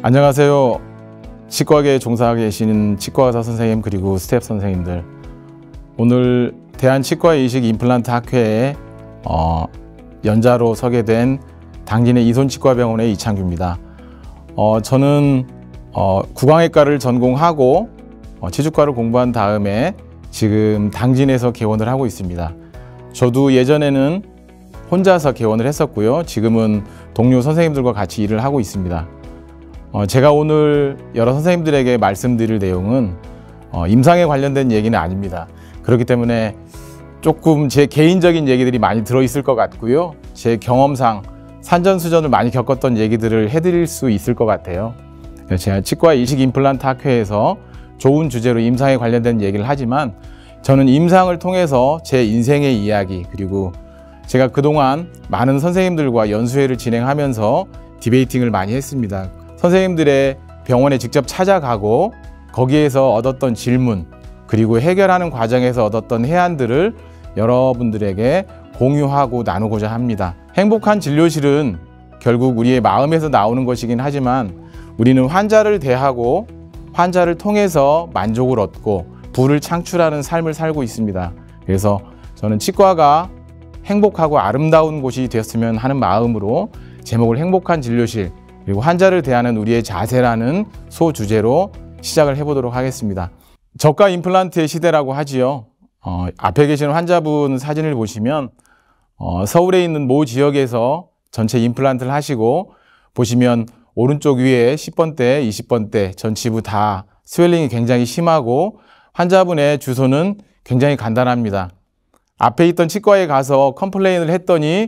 안녕하세요. 치과계에 종사하고 계시는 치과의사 선생님 그리고 스태프 선생님들, 오늘 대한치과의식 임플란트 학회에 연자로 서게 된 당진의 이손치과병원의 이창규입니다. 저는 구강외과를 전공하고 치주과를 공부한 다음에 지금 당진에서 개원을 하고 있습니다. 저도 예전에는 혼자서 개원을 했었고요. 지금은 동료 선생님들과 같이 일을 하고 있습니다. 제가 오늘 여러 선생님들에게 말씀드릴 내용은 임상에 관련된 얘기는 아닙니다. 그렇기 때문에 조금 제 개인적인 얘기들이 많이 들어있을 것 같고요. 제 경험상 산전수전을 많이 겪었던 얘기들을 해드릴 수 있을 것 같아요. 제가 치과 이식 임플란트 학회에서 좋은 주제로 임상에 관련된 얘기를 하지만, 저는 임상을 통해서 제 인생의 이야기, 그리고 제가 그동안 많은 선생님들과 연수회를 진행하면서 디베이팅을 많이 했습니다. 선생님들의 병원에 직접 찾아가고 거기에서 얻었던 질문, 그리고 해결하는 과정에서 얻었던 해안들을 여러분들에게 공유하고 나누고자 합니다. 행복한 진료실은 결국 우리의 마음에서 나오는 것이긴 하지만, 우리는 환자를 대하고 환자를 통해서 만족을 얻고 부를 창출하는 삶을 살고 있습니다. 그래서 저는 치과가 행복하고 아름다운 곳이 되었으면 하는 마음으로 제목을 행복한 진료실, 그리고 환자를 대하는 우리의 자세라는 소주제로 시작을 해보도록 하겠습니다. 저가 임플란트의 시대라고 하지요. 앞에 계시는 환자분 사진을 보시면 서울에 있는 모 지역에서 전체 임플란트를 하시고, 보시면 오른쪽 위에 10번대, 20번대 전치부 다 스웰링이 굉장히 심하고 환자분의 주소는 굉장히 간단합니다. 앞에 있던 치과에 가서 컴플레인을 했더니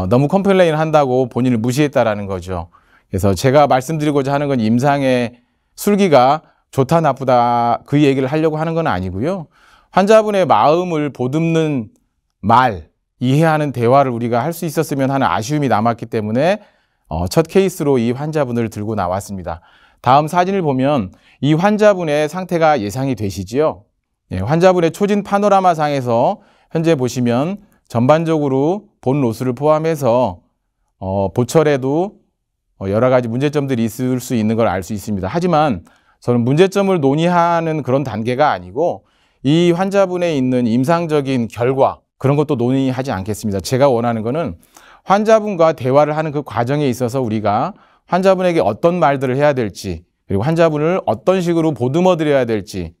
너무 컴플레인을 한다고 본인을 무시했다라는 거죠. 그래서 제가 말씀드리고자 하는 건 임상의 술기가 좋다 나쁘다 그 얘기를 하려고 하는 건 아니고요. 환자분의 마음을 보듬는 말, 이해하는 대화를 우리가 할 수 있었으면 하는 아쉬움이 남았기 때문에 첫 케이스로 이 환자분을 들고 나왔습니다. 다음 사진을 보면 이 환자분의 상태가 예상이 되시지요. 환자분의 초진 파노라마 상에서 현재 보시면 전반적으로 본 로스를 포함해서 보철에도 여러 가지 문제점들이 있을 수 있는 걸 알 수 있습니다. 하지만 저는 문제점을 논의하는 그런 단계가 아니고, 이 환자분에 있는 임상적인 결과, 그런 것도 논의하지 않겠습니다. 제가 원하는 거는 환자분과 대화를 하는 그 과정에 있어서 우리가 환자분에게 어떤 말들을 해야 될지, 그리고 환자분을 어떤 식으로 보듬어 드려야 될지,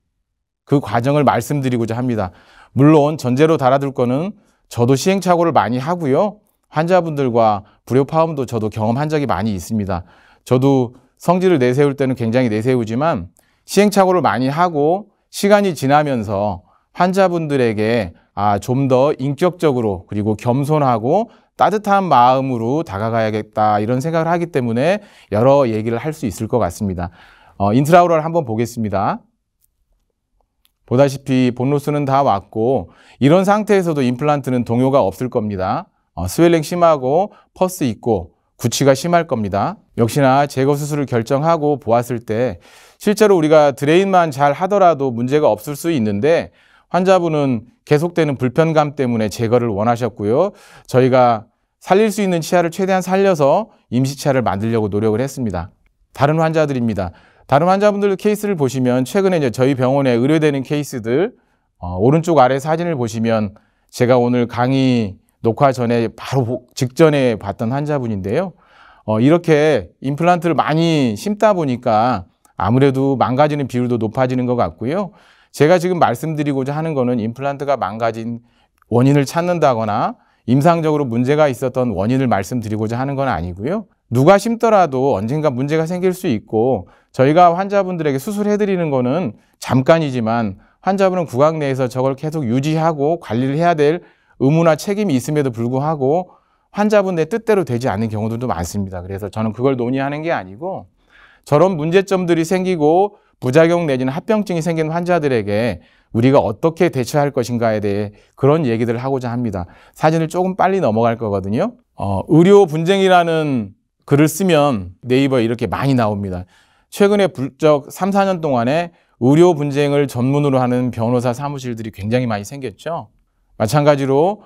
그 과정을 말씀드리고자 합니다. 물론 전제로 달아둘 거는 저도 시행착오를 많이 하고요. 환자분들과 불협화음도 저도 경험한 적이 많이 있습니다. 저도 성질을 내세울 때는 굉장히 내세우지만 시행착오를 많이 하고 시간이 지나면서 환자분들에게 좀 더 인격적으로, 그리고 겸손하고 따뜻한 마음으로 다가가야겠다, 이런 생각을 하기 때문에 여러 얘기를 할 수 있을 것 같습니다. 인트라오럴 한번 보겠습니다. 보다시피 본로스는 다 왔고, 이런 상태에서도 임플란트는 동요가 없을 겁니다. 스웰링 심하고 퍼스 있고 구취가 심할 겁니다. 역시나 제거 수술을 결정하고 보았을 때 실제로 우리가 드레인만 잘 하더라도 문제가 없을 수 있는데, 환자분은 계속되는 불편감 때문에 제거를 원하셨고요. 저희가 살릴 수 있는 치아를 최대한 살려서 임시치아를 만들려고 노력을 했습니다. 다른 환자들입니다. 다른 환자분들 케이스를 보시면 최근에 이제 저희 병원에 의뢰되는 케이스들, 오른쪽 아래 사진을 보시면 제가 오늘 강의 녹화 전에 바로 직전에 봤던 환자분인데요. 이렇게 임플란트를 많이 심다 보니까 아무래도 망가지는 비율도 높아지는 것 같고요. 제가 지금 말씀드리고자 하는 거는 임플란트가 망가진 원인을 찾는다거나 임상적으로 문제가 있었던 원인을 말씀드리고자 하는 건 아니고요. 누가 심더라도 언젠가 문제가 생길 수 있고, 저희가 환자분들에게 수술해드리는 거는 잠깐이지만 환자분은 구강 내에서 저걸 계속 유지하고 관리를 해야 될 의무나 책임이 있음에도 불구하고 환자분의 뜻대로 되지 않는 경우들도 많습니다. 그래서 저는 그걸 논의하는 게 아니고, 저런 문제점들이 생기고 부작용 내지는 합병증이 생긴 환자들에게 우리가 어떻게 대처할 것인가에 대해 그런 얘기들을 하고자 합니다. 사진을 조금 빨리 넘어갈 거거든요. 의료 분쟁이라는 글을 쓰면 네이버에 이렇게 많이 나옵니다. 최근에 불적 3, 4년 동안에 의료 분쟁을 전문으로 하는 변호사 사무실들이 굉장히 많이 생겼죠. 마찬가지로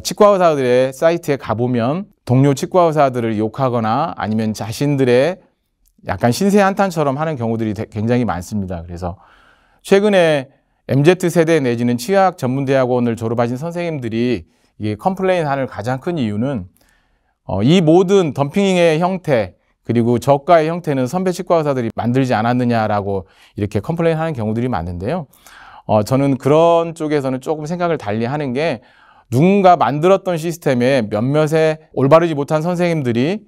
치과 의사들의 사이트에 가보면 동료 치과 의사들을 욕하거나 아니면 자신들의 약간 신세 한탄처럼 하는 경우들이 굉장히 많습니다. 그래서 최근에 MZ세대 내지는 치의학 전문대학원을 졸업하신 선생님들이 이게 컴플레인하는 가장 큰 이유는 이 모든 덤핑의 형태 그리고 저가의 형태는 선배 치과 의사들이 만들지 않았느냐라고 이렇게 컴플레인하는 경우들이 많은데요. 저는 그런 쪽에서는 조금 생각을 달리 하는 게 누군가 만들었던 시스템에 몇몇의 올바르지 못한 선생님들이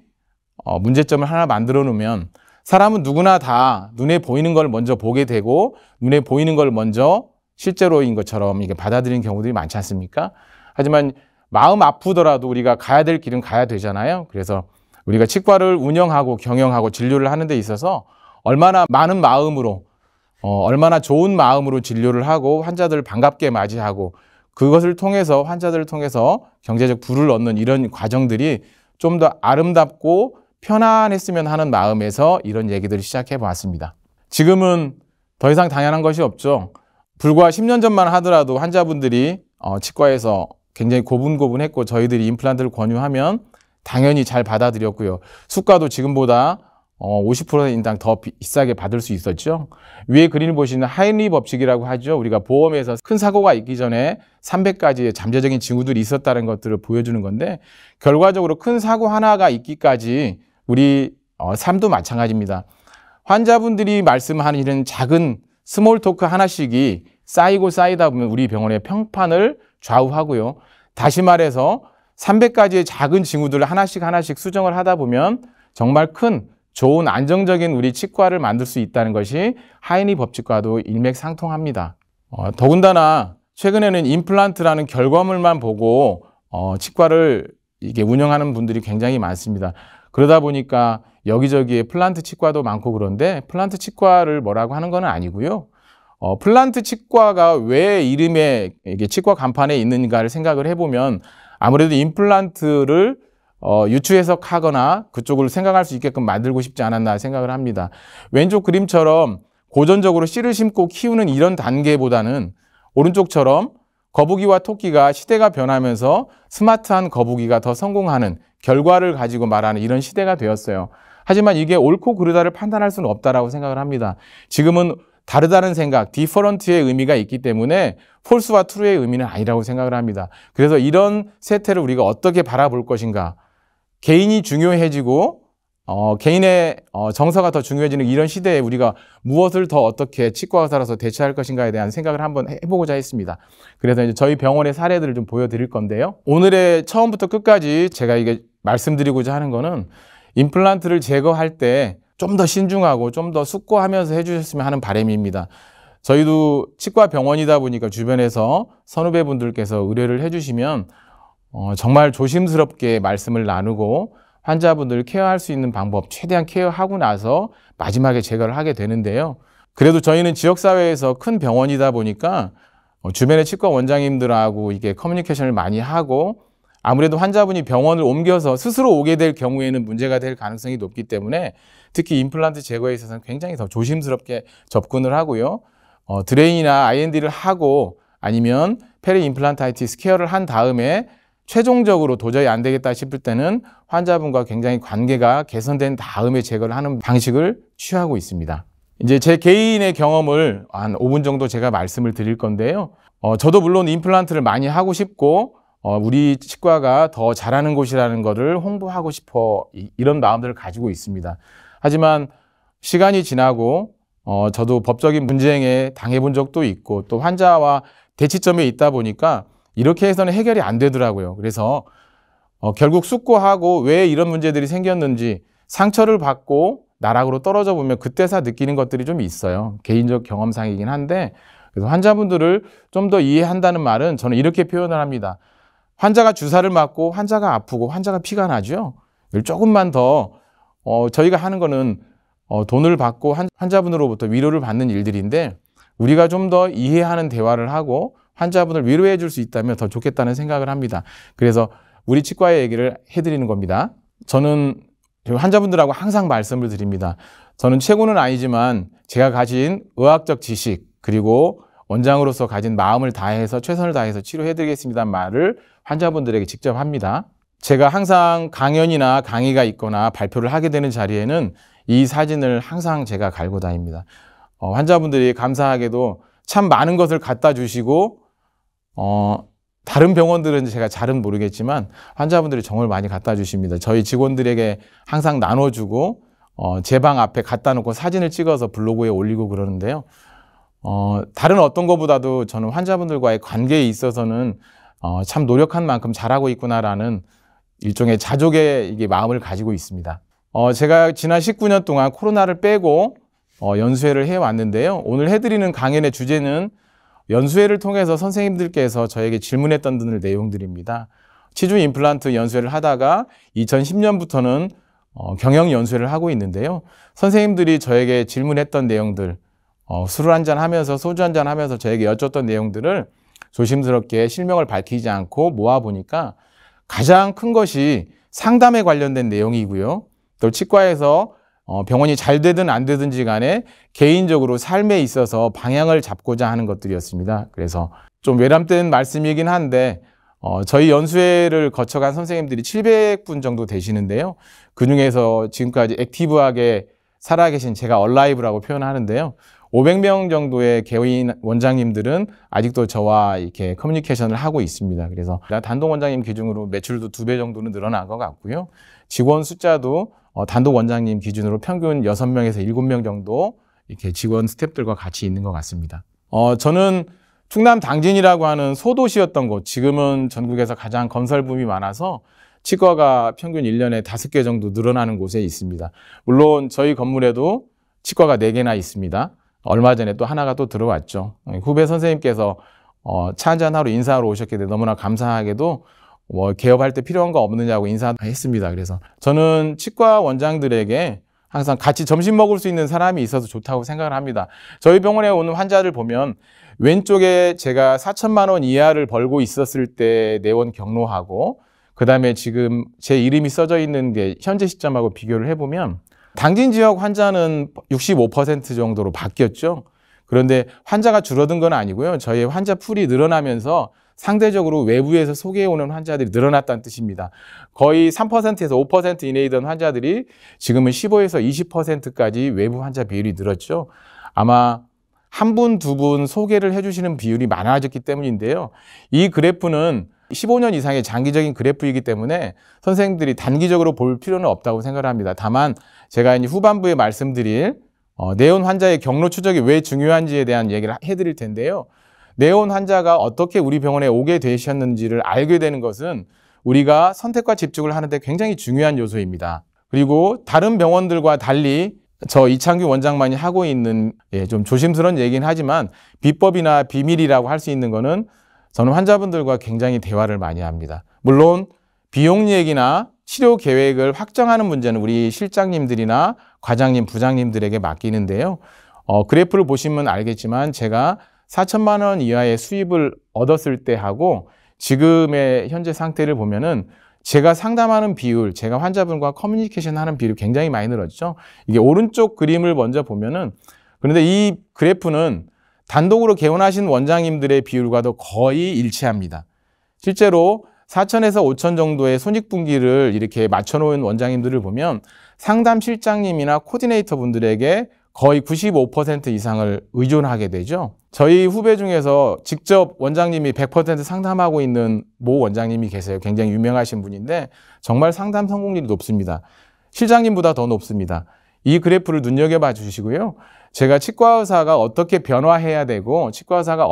문제점을 하나 만들어 놓으면 사람은 누구나 다 눈에 보이는 걸 먼저 보게 되고 눈에 보이는 걸 먼저 실제로인 것처럼 이게 받아들이는 경우들이 많지 않습니까? 하지만 마음 아프더라도 우리가 가야 될 길은 가야 되잖아요. 그래서 우리가 치과를 운영하고 경영하고 진료를 하는 데 있어서 얼마나 많은 마음으로 얼마나 좋은 마음으로 진료를 하고 환자들을 반갑게 맞이하고 그것을 통해서 환자들을 통해서 경제적 부를 얻는 이런 과정들이 좀 더 아름답고 편안했으면 하는 마음에서 이런 얘기들을 시작해 보았습니다. 지금은 더 이상 당연한 것이 없죠. 불과 10년 전만 하더라도 환자분들이 치과에서 굉장히 고분고분했고 저희들이 임플란트를 권유하면 당연히 잘 받아들였고요. 수가도 지금보다 50%인당 더 비싸게 받을 수 있었죠. 위에 그림을 보시는 하인리 법칙이라고 하죠. 우리가 보험에서 큰 사고가 있기 전에 300가지의 잠재적인 징후들이 있었다는 것들을 보여주는 건데 결과적으로 큰 사고 하나가 있기까지 우리 삶도 마찬가지입니다. 환자분들이 말씀하는 이런 작은 스몰 토크 하나씩이 쌓이고 쌓이다 보면 우리 병원의 평판을 좌우하고요. 다시 말해서 300가지의 작은 징후들을 하나씩 수정을 하다 보면 정말 큰 좋은 안정적인 우리 치과를 만들 수 있다는 것이 하인리 법칙과도 일맥상통합니다. 더군다나 최근에는 임플란트라는 결과물만 보고 치과를 이게 운영하는 분들이 굉장히 많습니다. 그러다 보니까 여기저기에 플란트 치과도 많고 그런데 플란트 치과를 뭐라고 하는 건 아니고요. 플란트 치과가 왜 이름에 이게 치과 간판에 있는가를 생각을 해보면 아무래도 임플란트를 유추해석하거나 그쪽을 생각할 수 있게끔 만들고 싶지 않았나 생각을 합니다. 왼쪽 그림처럼 고전적으로 씨를 심고 키우는 이런 단계보다는 오른쪽처럼 거북이와 토끼가 시대가 변하면서 스마트한 거북이가 더 성공하는 결과를 가지고 말하는 이런 시대가 되었어요. 하지만 이게 옳고 그르다를 판단할 수는 없다라고 생각을 합니다. 지금은 다르다는 생각, 디퍼런트의 의미가 있기 때문에 폴스와 트루의 의미는 아니라고 생각을 합니다. 그래서 이런 세태를 우리가 어떻게 바라볼 것인가. 개인이 중요해지고 개인의 정서가 더 중요해지는 이런 시대에 우리가 무엇을 더 어떻게 치과 의사로서 대처할 것인가에 대한 생각을 한번 해보고자 했습니다. 그래서 이제 저희 병원의 사례들을 좀 보여드릴 건데요. 오늘의 처음부터 끝까지 제가 이게 말씀드리고자 하는 거는 임플란트를 제거할 때 좀 더 신중하고 좀 더 숙고하면서 해주셨으면 하는 바람입니다. 저희도 치과 병원이다 보니까 주변에서 선후배분들께서 의뢰를 해주시면 정말 조심스럽게 말씀을 나누고 환자분들을 케어할 수 있는 방법 최대한 케어하고 나서 마지막에 제거를 하게 되는데요. 그래도 저희는 지역사회에서 큰 병원이다 보니까 주변의 치과 원장님들하고 이게 커뮤니케이션을 많이 하고 아무래도 환자분이 병원을 옮겨서 스스로 오게 될 경우에는 문제가 될 가능성이 높기 때문에 특히 임플란트 제거에 있어서는 굉장히 더 조심스럽게 접근을 하고요. 드레인이나 IND를 하고 아니면 페리 임플란타이티스 케어를 한 다음에 최종적으로 도저히 안 되겠다 싶을 때는 환자분과 굉장히 관계가 개선된 다음에 제거를 하는 방식을 취하고 있습니다. 이제 제 개인의 경험을 한 5분 정도 제가 말씀을 드릴 건데요. 저도 물론 임플란트를 많이 하고 싶고 우리 치과가 더 잘하는 곳이라는 것을 홍보하고 싶어 이런 마음들을 가지고 있습니다. 하지만 시간이 지나고 저도 법적인 분쟁에 당해본 적도 있고 또 환자와 대치점에 있다 보니까 이렇게 해서는 해결이 안 되더라고요. 그래서 결국 숙고하고 왜 이런 문제들이 생겼는지 상처를 받고 나락으로 떨어져 보면 그때서 느끼는 것들이 좀 있어요. 개인적 경험상이긴 한데 그래서 환자분들을 좀 더 이해한다는 말은 저는 이렇게 표현을 합니다. 환자가 주사를 맞고 환자가 아프고 환자가 피가 나죠. 조금만 더 저희가 하는 거는 돈을 받고 환자분으로부터 위로를 받는 일들인데 우리가 좀 더 이해하는 대화를 하고 환자분을 위로해 줄 수 있다면 더 좋겠다는 생각을 합니다. 그래서 우리 치과의 얘기를 해드리는 겁니다. 저는 환자분들하고 항상 말씀을 드립니다. 저는 최고는 아니지만 제가 가진 의학적 지식 그리고 원장으로서 가진 마음을 다해서 최선을 다해서 치료해드리겠습니다는 말을 환자분들에게 직접 합니다. 제가 항상 강연이나 강의가 있거나 발표를 하게 되는 자리에는 이 사진을 항상 제가 갈고 다닙니다. 환자분들이 감사하게도 참 많은 것을 갖다 주시고 다른 병원들은 제가 잘은 모르겠지만 환자분들이 정말 많이 갖다 주십니다. 저희 직원들에게 항상 나눠주고 제 방 앞에 갖다 놓고 사진을 찍어서 블로그에 올리고 그러는데요. 다른 어떤 것보다도 저는 환자분들과의 관계에 있어서는 참 노력한 만큼 잘하고 있구나라는 일종의 자족의 이게 마음을 가지고 있습니다. 제가 지난 19년 동안 코로나를 빼고 연수회를 해왔는데요. 오늘 해드리는 강연의 주제는 연수회를 통해서 선생님들께서 저에게 질문했던 내용들입니다. 치주 임플란트 연수회를 하다가 2010년부터는 경영 연수회를 하고 있는데요. 선생님들이 저에게 질문했던 내용들, 술을 한잔 하면서 소주 한잔 하면서 저에게 여쭸던 내용들을 조심스럽게 실명을 밝히지 않고 모아보니까 가장 큰 것이 상담에 관련된 내용이고요. 또 치과에서 병원이 잘 되든 안 되든지 간에 개인적으로 삶에 있어서 방향을 잡고자 하는 것들이었습니다. 그래서 좀 외람된 말씀이긴 한데 저희 연수회를 거쳐간 선생님들이 700분 정도 되시는데요. 그중에서 지금까지 액티브하게 살아계신 제가 얼라이브라고 표현하는데요. 500명 정도의 개인 원장님들은 아직도 저와 이렇게 커뮤니케이션을 하고 있습니다. 그래서 단독 원장님 기준으로 매출도 2배 정도는 늘어난 것 같고요. 직원 숫자도 단독 원장님 기준으로 평균 6명에서 7명 정도 이렇게 직원 스태프들과 같이 있는 것 같습니다. 저는 충남 당진이라고 하는 소도시였던 곳, 지금은 전국에서 가장 건설붐이 많아서 치과가 평균 1년에 5개 정도 늘어나는 곳에 있습니다. 물론 저희 건물에도 치과가 4개나 있습니다. 얼마 전에 또 하나가 또 들어왔죠. 후배 선생님께서 차 한잔하러 인사하러 오셨기 때문에 너무나 감사하게도 개업할 때 필요한 거 없느냐고 인사했습니다. 그래서 저는 치과 원장들에게 항상 같이 점심 먹을 수 있는 사람이 있어서 좋다고 생각을 합니다. 저희 병원에 오는 환자를 보면 왼쪽에 제가 4천만 원 이하를 벌고 있었을 때 내원 경로하고 그 다음에 지금 제 이름이 써져 있는 게 현재 시점하고 비교를 해보면 당진 지역 환자는 65% 정도로 바뀌었죠. 그런데 환자가 줄어든 건 아니고요. 저희 환자 풀이 늘어나면서 상대적으로 외부에서 소개해오는 환자들이 늘어났다는 뜻입니다. 거의 3%에서 5% 이내이던 환자들이 지금은 15에서 20%까지 외부 환자 비율이 늘었죠. 아마 한 분, 두 분 소개를 해주시는 비율이 많아졌기 때문인데요. 이 그래프는 15년 이상의 장기적인 그래프이기 때문에 선생님들이 단기적으로 볼 필요는 없다고 생각을 합니다. 다만 제가 이제 후반부에 말씀드릴 내원 환자의 경로 추적이 왜 중요한지에 대한 얘기를 해드릴 텐데요. 내원 환자가 어떻게 우리 병원에 오게 되셨는지를 알게 되는 것은 우리가 선택과 집중을 하는데 굉장히 중요한 요소입니다. 그리고 다른 병원들과 달리 저 이창규 원장만이 하고 있는 좀 조심스러운 얘기는 하지만 비법이나 비밀이라고 할 수 있는 거는 저는 환자분들과 굉장히 대화를 많이 합니다. 물론 비용 얘기나 치료 계획을 확정하는 문제는 우리 실장님들이나 과장님, 부장님들에게 맡기는데요. 그래프를 보시면 알겠지만 제가 4천만 원 이하의 수입을 얻었을 때 하고 지금의 현재 상태를 보면은 제가 상담하는 비율, 제가 환자분과 커뮤니케이션 하는 비율이 굉장히 많이 늘었죠. 이게 오른쪽 그림을 먼저 보면은 그런데 이 그래프는 단독으로 개원하신 원장님들의 비율과도 거의 일치합니다. 실제로 4천에서 5천 정도의 손익분기를 이렇게 맞춰놓은 원장님들을 보면 상담실장님이나 코디네이터 분들에게 거의 95% 이상을 의존하게 되죠. 저희 후배 중에서 직접 원장님이 100% 상담하고 있는 모 원장님이 계세요. 굉장히 유명하신 분인데 정말 상담 성공률이 높습니다. 실장님보다 더 높습니다. 이 그래프를 눈여겨봐 주시고요. 제가 치과의사가 어떻게 변화해야 되고 치과의사가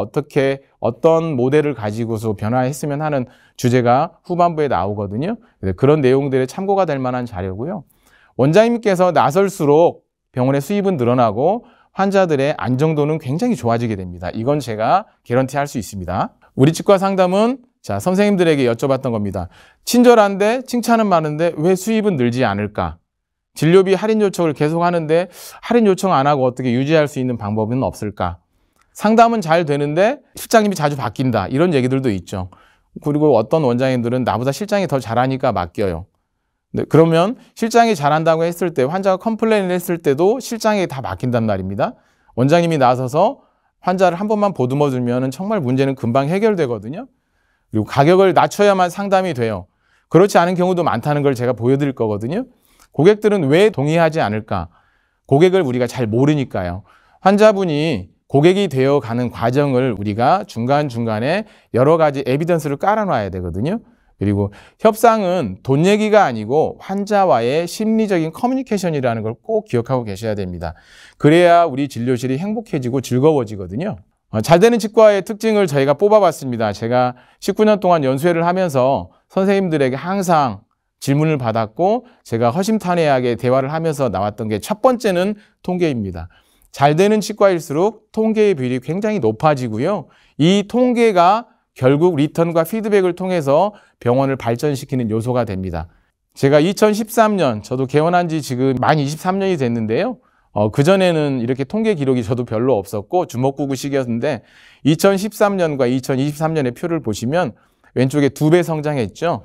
어떤 모델을 가지고서 변화했으면 하는 주제가 후반부에 나오거든요. 그런 내용들의 참고가 될 만한 자료고요. 원장님께서 나설수록 병원의 수입은 늘어나고 환자들의 안정도는 굉장히 좋아지게 됩니다. 이건 제가 개런티할 수 있습니다. 우리 치과 상담은 선생님들에게 여쭤봤던 겁니다. 친절한데 칭찬은 많은데 왜 수입은 늘지 않을까? 진료비 할인 요청을 계속 하는데 할인 요청 안 하고 어떻게 유지할 수 있는 방법은 없을까? 상담은 잘 되는데 실장님이 자주 바뀐다. 이런 얘기들도 있죠. 그리고 어떤 원장님들은 나보다 실장이 더 잘하니까 맡겨요. 네, 그러면 실장이 잘한다고 했을 때 환자가 컴플레인을 했을 때도 실장에게 다 맡긴단 말입니다. 원장님이 나서서 환자를 한 번만 보듬어 주면 정말 문제는 금방 해결되거든요. 그리고 가격을 낮춰야만 상담이 돼요. 그렇지 않은 경우도 많다는 걸 제가 보여드릴 거거든요. 고객들은 왜 동의하지 않을까? 고객을 우리가 잘 모르니까요. 환자분이 고객이 되어가는 과정을 우리가 중간중간에 여러 가지 에비던스를 깔아놔야 되거든요. 그리고 협상은 돈 얘기가 아니고 환자와의 심리적인 커뮤니케이션이라는 걸 꼭 기억하고 계셔야 됩니다. 그래야 우리 진료실이 행복해지고 즐거워지거든요. 잘 되는 치과의 특징을 저희가 뽑아봤습니다. 제가 19년 동안 연수회를 하면서 선생님들에게 항상 질문을 받았고 제가 허심탄회하게 대화를 하면서 나왔던 게 첫 번째는 통계입니다. 잘 되는 치과일수록 통계의 비율이 굉장히 높아지고요. 이 통계가 결국 리턴과 피드백을 통해서 병원을 발전시키는 요소가 됩니다. 제가 2013년, 저도 개원한 지 지금 만 23년이 됐는데요. 그전에는 이렇게 통계 기록이 저도 별로 없었고 주먹구구식이었는데 2013년과 2023년의 표를 보시면 왼쪽에 2배 성장했죠.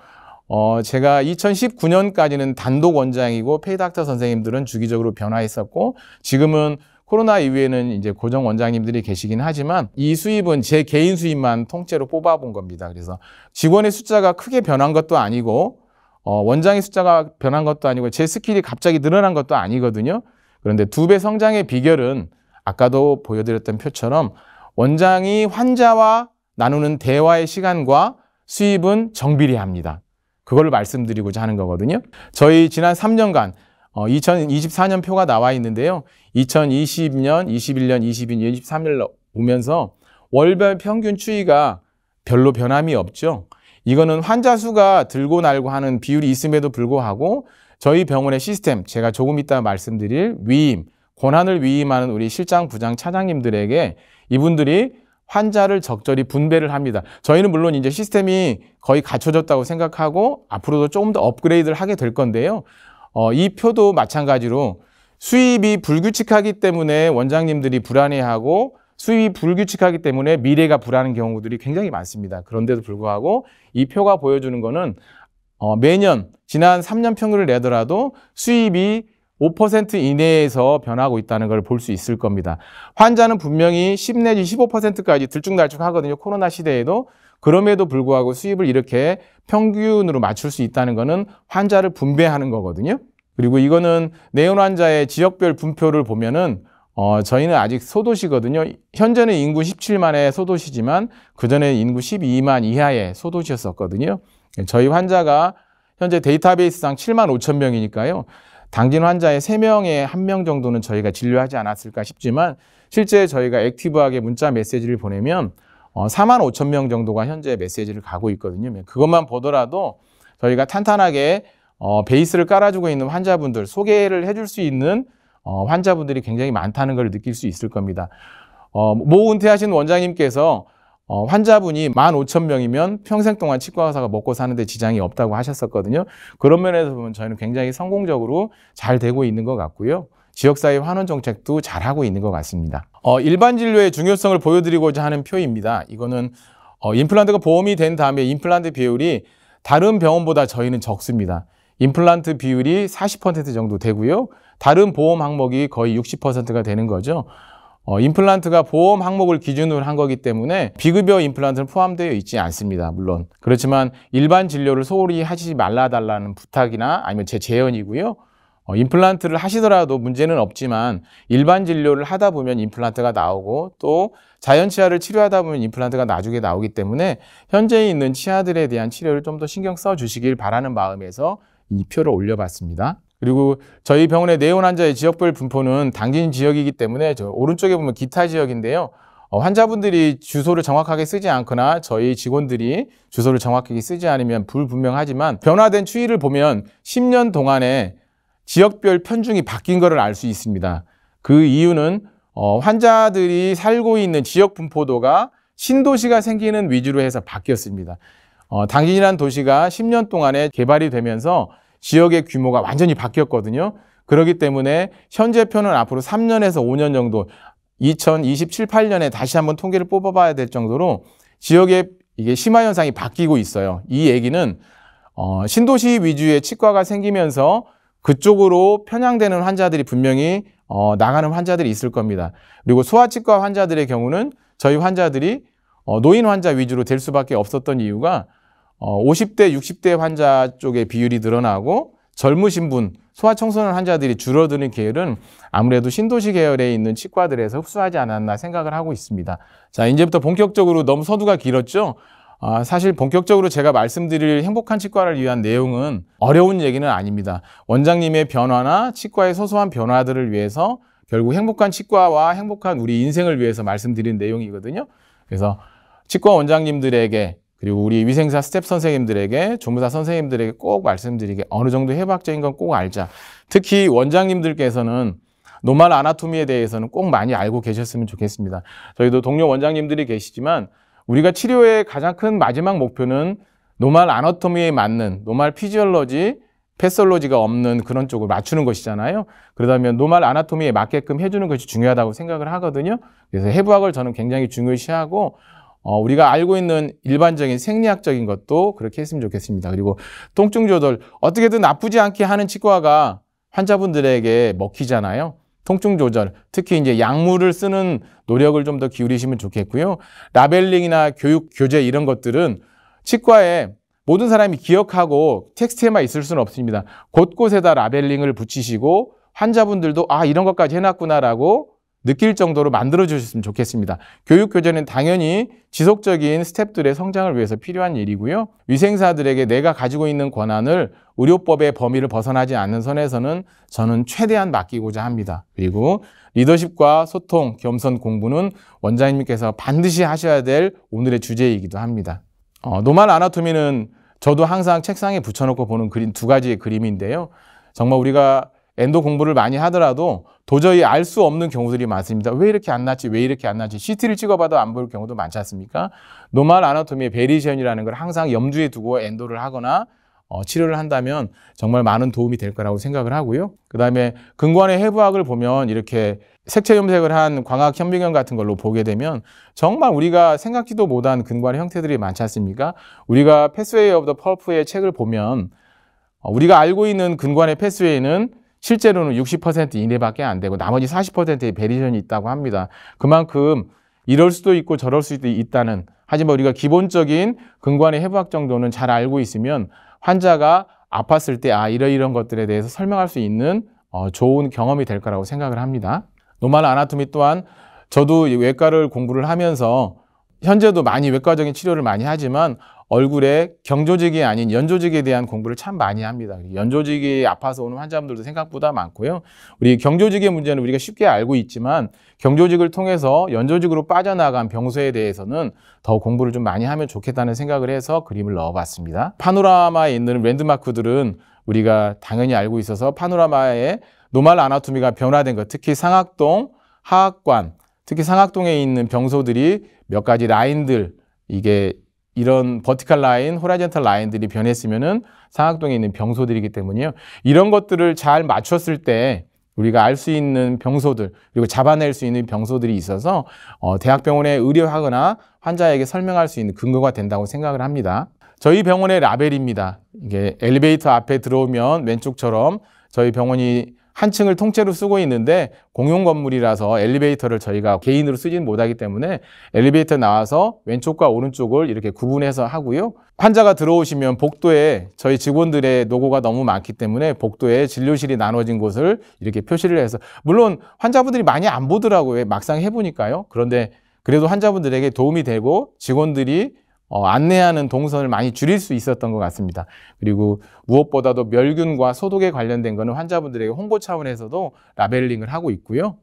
제가 2019년까지는 단독 원장이고 페이닥터 선생님들은 주기적으로 변화했었고 지금은 코로나 이후에는 이제 고정 원장님들이 계시긴 하지만 이 수입은 제 개인 수입만 통째로 뽑아본 겁니다. 그래서 직원의 숫자가 크게 변한 것도 아니고 원장의 숫자가 변한 것도 아니고 제 스킬이 갑자기 늘어난 것도 아니거든요. 그런데 2배 성장의 비결은 아까도 보여드렸던 표처럼 원장이 환자와 나누는 대화의 시간과 수입은 정비례합니다. 그걸 말씀드리고자 하는 거거든요. 저희 지난 3년간 2024년 표가 나와 있는데요. 2020년, 21년, 22년, 23년 오면서 월별 평균 추이가 별로 변함이 없죠. 이거는 환자 수가 들고 날고 하는 비율이 있음에도 불구하고 저희 병원의 시스템, 제가 조금 이따 말씀드릴 위임, 권한을 위임하는 우리 실장, 부장, 차장님들에게 이분들이 환자를 적절히 분배를 합니다. 저희는 물론 이제 시스템이 거의 갖춰졌다고 생각하고 앞으로도 조금 더 업그레이드를 하게 될 건데요. 이 표도 마찬가지로 수입이 불규칙하기 때문에 원장님들이 불안해하고 수입이 불규칙하기 때문에 미래가 불안한 경우들이 굉장히 많습니다. 그런데도 불구하고 이 표가 보여주는 거는 매년 지난 3년 평균을 내더라도 수입이 5% 이내에서 변하고 있다는 걸 볼 수 있을 겁니다. 환자는 분명히 10 내지 15%까지 들쭉날쭉 하거든요. 코로나 시대에도. 그럼에도 불구하고 수입을 이렇게 평균으로 맞출 수 있다는 거는 환자를 분배하는 거거든요. 그리고 이거는 내원 환자의 지역별 분표를 보면은 저희는 아직 소도시거든요. 현재는 인구 17만의 소도시지만 그전에 인구 12만 이하의 소도시였었거든요. 저희 환자가 현재 데이터베이스상 7만 5천 명이니까요. 당진 환자의 3명에 1명 정도는 저희가 진료하지 않았을까 싶지만 실제 저희가 액티브하게 문자 메시지를 보내면 4만 5천 명 정도가 현재 메시지를 가고 있거든요. 그것만 보더라도 저희가 탄탄하게 베이스를 깔아주고 있는 환자분들, 소개를 해줄 수 있는 환자분들이 굉장히 많다는 걸 느낄 수 있을 겁니다. 모 은퇴하신 원장님께서 환자분이 15,000명이면 평생 동안 치과 의사가 먹고 사는데 지장이 없다고 하셨었거든요. 그런 면에서 보면 저희는 굉장히 성공적으로 잘 되고 있는 것 같고요. 지역사회 환원 정책도 잘하고 있는 것 같습니다. 일반 진료의 중요성을 보여드리고자 하는 표입니다. 이거는 임플란트가 보험이 된 다음에 임플란트 비율이 다른 병원보다 저희는 적습니다. 임플란트 비율이 40% 정도 되고요. 다른 보험 항목이 거의 60%가 되는 거죠. 임플란트가 보험 항목을 기준으로 한 거기 때문에 비급여 임플란트는 포함되어 있지 않습니다. 물론. 그렇지만 일반 진료를 소홀히 하지 말아달라는 부탁이나 아니면 제 제언이고요. 임플란트를 하시더라도 문제는 없지만 일반 진료를 하다 보면 임플란트가 나오고 또 자연치아를 치료하다 보면 임플란트가 나중에 나오기 때문에 현재 있는 치아들에 대한 치료를 좀 더 신경 써 주시길 바라는 마음에서 이 표를 올려봤습니다. 그리고 저희 병원의 내원 환자의 지역별 분포는 당진 지역이기 때문에 저 오른쪽에 보면 기타 지역인데요. 환자분들이 주소를 정확하게 쓰지 않거나 저희 직원들이 주소를 정확하게 쓰지 않으면 불분명하지만 변화된 추이를 보면 10년 동안에 지역별 편중이 바뀐 것을 알 수 있습니다. 그 이유는 환자들이 살고 있는 지역 분포도가 신도시가 생기는 위주로 해서 바뀌었습니다. 당진이라는 도시가 10년 동안에 개발이 되면서 지역의 규모가 완전히 바뀌었거든요. 그렇기 때문에 현재 표는 앞으로 3년에서 5년 정도 2027, 8년에 다시 한번 통계를 뽑아봐야 될 정도로 지역의 이게 심화 현상이 바뀌고 있어요. 이 얘기는 신도시 위주의 치과가 생기면서 그쪽으로 편향되는 환자들이 분명히 나가는 환자들이 있을 겁니다. 그리고 소아치과 환자들의 경우는 저희 환자들이 노인 환자 위주로 될 수밖에 없었던 이유가 50대, 60대 환자 쪽의 비율이 늘어나고 젊으신 분, 소아청소년 환자들이 줄어드는 계열은 아무래도 신도시 계열에 있는 치과들에서 흡수하지 않았나 생각을 하고 있습니다. 자, 이제부터 본격적으로 너무 서두가 길었죠? 사실 본격적으로 제가 말씀드릴 행복한 치과를 위한 내용은 어려운 얘기는 아닙니다. 원장님의 변화나 치과의 소소한 변화들을 위해서 결국 행복한 치과와 행복한 우리 인생을 위해서 말씀드린 내용이거든요. 그래서 치과 원장님들에게 그리고 우리 위생사 스텝 선생님들에게 조무사 선생님들에게 꼭 말씀드리게 어느 정도 해부학적인 건 꼭 알자. 특히 원장님들께서는 노말 아나토미에 대해서는 꼭 많이 알고 계셨으면 좋겠습니다. 저희도 동료 원장님들이 계시지만 우리가 치료의 가장 큰 마지막 목표는 노말 아나토미에 맞는 노말 피지올로지, 패솔로지가 없는 그런 쪽을 맞추는 것이잖아요. 그러다면 노말 아나토미에 맞게끔 해주는 것이 중요하다고 생각을 하거든요. 그래서 해부학을 저는 굉장히 중요시하고 우리가 알고 있는 일반적인 생리학적인 것도 그렇게 했으면 좋겠습니다. 그리고 통증 조절, 어떻게든 나쁘지 않게 하는 치과가 환자분들에게 먹히잖아요. 통증 조절, 특히 이제 약물을 쓰는 노력을 좀 더 기울이시면 좋겠고요. 라벨링이나 교육, 교재 이런 것들은 치과에 모든 사람이 기억하고 텍스트에만 있을 수는 없습니다. 곳곳에다 라벨링을 붙이시고 환자분들도 이런 것까지 해놨구나라고 느낄 정도로 만들어 주셨으면 좋겠습니다. 교육 교재는 당연히 지속적인 스태프들의 성장을 위해서 필요한 일이고요. 위생사들에게 내가 가지고 있는 권한을 의료법의 범위를 벗어나지 않는 선에서는 저는 최대한 맡기고자 합니다. 그리고 리더십과 소통, 겸손 공부는 원장님께서 반드시 하셔야 될 오늘의 주제이기도 합니다. 노말 아나토미는 저도 항상 책상에 붙여놓고 보는 그림, 두 가지의 그림인데요. 정말 우리가 엔도 공부를 많이 하더라도 도저히 알 수 없는 경우들이 많습니다. 왜 이렇게 안 낫지? 왜 이렇게 안 낫지? CT를 찍어봐도 안 보일 경우도 많지 않습니까? 노말 아나토미의 베리션이라는 걸 항상 염두에 두고 엔도를 하거나 치료를 한다면 정말 많은 도움이 될 거라고 생각을 하고요. 그 다음에 근관의 해부학을 보면 이렇게 색채 염색을 한 광학 현미경 같은 걸로 보게 되면 정말 우리가 생각지도 못한 근관의 형태들이 많지 않습니까? 우리가 패스웨이 오브 더 펄프의 책을 보면 우리가 알고 있는 근관의 패스웨이는 실제로는 60% 이내밖에 안 되고 나머지 40%의 베리션이 있다고 합니다. 그만큼 이럴 수도 있고 저럴 수도 있다는, 하지만 우리가 기본적인 근관의 해부학 정도는 잘 알고 있으면 환자가 아팠을 때 이런 것들에 대해서 설명할 수 있는 좋은 경험이 될 거라고 생각을 합니다. 노말 아나토미 또한 저도 외과를 공부를 하면서 현재도 많이 외과적인 치료를 많이 하지만 얼굴에 경조직이 아닌 연조직에 대한 공부를 참 많이 합니다. 연조직이 아파서 오는 환자분들도 생각보다 많고요. 우리 경조직의 문제는 우리가 쉽게 알고 있지만 경조직을 통해서 연조직으로 빠져나간 병소에 대해서는 더 공부를 좀 많이 하면 좋겠다는 생각을 해서 그림을 넣어봤습니다. 파노라마에 있는 랜드마크들은 우리가 당연히 알고 있어서 파노라마의 노말 아나토미가 변화된 것, 특히 상악동, 하악관, 특히 상악동에 있는 병소들이 몇 가지 라인들, 이게 이런 버티컬 라인, 호라이젠탈 라인들이 변했으면은 상악동에 있는 병소들이기 때문에요. 이런 것들을 잘 맞췄을 때 우리가 알 수 있는 병소들, 그리고 잡아낼 수 있는 병소들이 있어서 대학병원에 의뢰하거나 환자에게 설명할 수 있는 근거가 된다고 생각을 합니다. 저희 병원의 라벨입니다. 이게 엘리베이터 앞에 들어오면 왼쪽처럼 저희 병원이 한 층을 통째로 쓰고 있는데 공용 건물이라서 엘리베이터를 저희가 개인으로 쓰지는 못하기 때문에 엘리베이터 나와서 왼쪽과 오른쪽을 이렇게 구분해서 하고요. 환자가 들어오시면 복도에 저희 직원들의 노고가 너무 많기 때문에 복도에 진료실이 나눠진 곳을 이렇게 표시를 해서, 물론 환자분들이 많이 안 보더라고요. 막상 해보니까요. 그런데 그래도 환자분들에게 도움이 되고 직원들이 안내하는 동선을 많이 줄일 수 있었던 것 같습니다. 그리고 무엇보다도 멸균과 소독에 관련된 거는 환자분들에게 홍보 차원에서도 라벨링을 하고 있고요.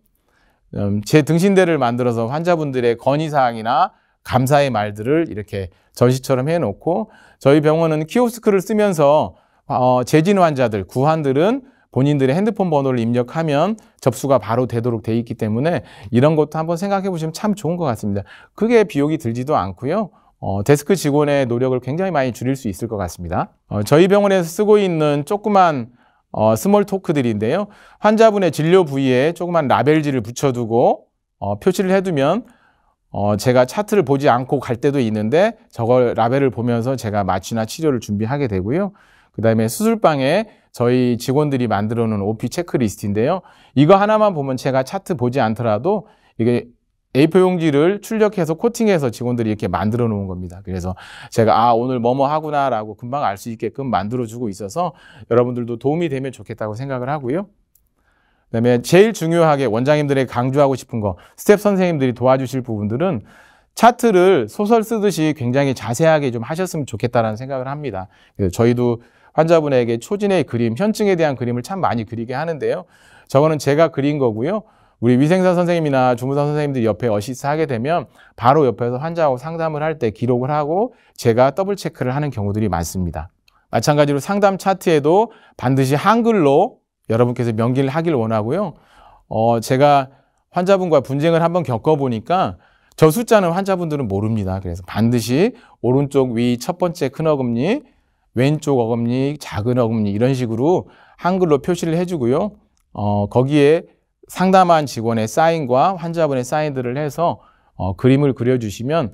제 등신대를 만들어서 환자분들의 건의사항이나 감사의 말들을 이렇게 전시처럼 해놓고, 저희 병원은 키오스크를 쓰면서 재진 환자들, 구환들은 본인들의 핸드폰 번호를 입력하면 접수가 바로 되도록 돼 있기 때문에 이런 것도 한번 생각해 보시면 참 좋은 것 같습니다. 크게 비용이 들지도 않고요. 데스크 직원의 노력을 굉장히 많이 줄일 수 있을 것 같습니다. 저희 병원에서 쓰고 있는 조그만 스몰 토크들인데요. 환자분의 진료 부위에 조그만 라벨지를 붙여두고 표시를 해두면 제가 차트를 보지 않고 갈 때도 있는데 저걸 라벨을 보면서 제가 마취나 치료를 준비하게 되고요. 그 다음에 수술방에 저희 직원들이 만들어 놓은 OP 체크리스트인데요. 이거 하나만 보면 제가 차트 보지 않더라도 이게 A4 용지를 출력해서 코팅해서 직원들이 이렇게 만들어 놓은 겁니다. 그래서 제가 오늘 뭐뭐 하구나 라고 금방 알 수 있게끔 만들어 주고 있어서 여러분들도 도움이 되면 좋겠다고 생각을 하고요. 그다음에 제일 중요하게 원장님들에게 강조하고 싶은 거, 스텝 선생님들이 도와주실 부분들은 차트를 소설 쓰듯이 굉장히 자세하게 좀 하셨으면 좋겠다라는 생각을 합니다. 그래서 저희도 환자분에게 초진의 그림, 현증에 대한 그림을 참 많이 그리게 하는데요. 저거는 제가 그린 거고요. 우리 위생사 선생님이나 주무사 선생님들이 옆에 어시스트 하게 되면 바로 옆에서 환자하고 상담을 할 때 기록을 하고 제가 더블 체크를 하는 경우들이 많습니다. 마찬가지로 상담 차트에도 반드시 한글로 여러분께서 명기를 하길 원하고요. 제가 환자분과 분쟁을 한번 겪어보니까 저 숫자는 환자분들은 모릅니다. 그래서 반드시 오른쪽 위 첫 번째 큰 어금니, 왼쪽 어금니, 작은 어금니 이런 식으로 한글로 표시를 해주고요. 거기에 상담한 직원의 사인과 환자분의 사인들을 해서 그림을 그려주시면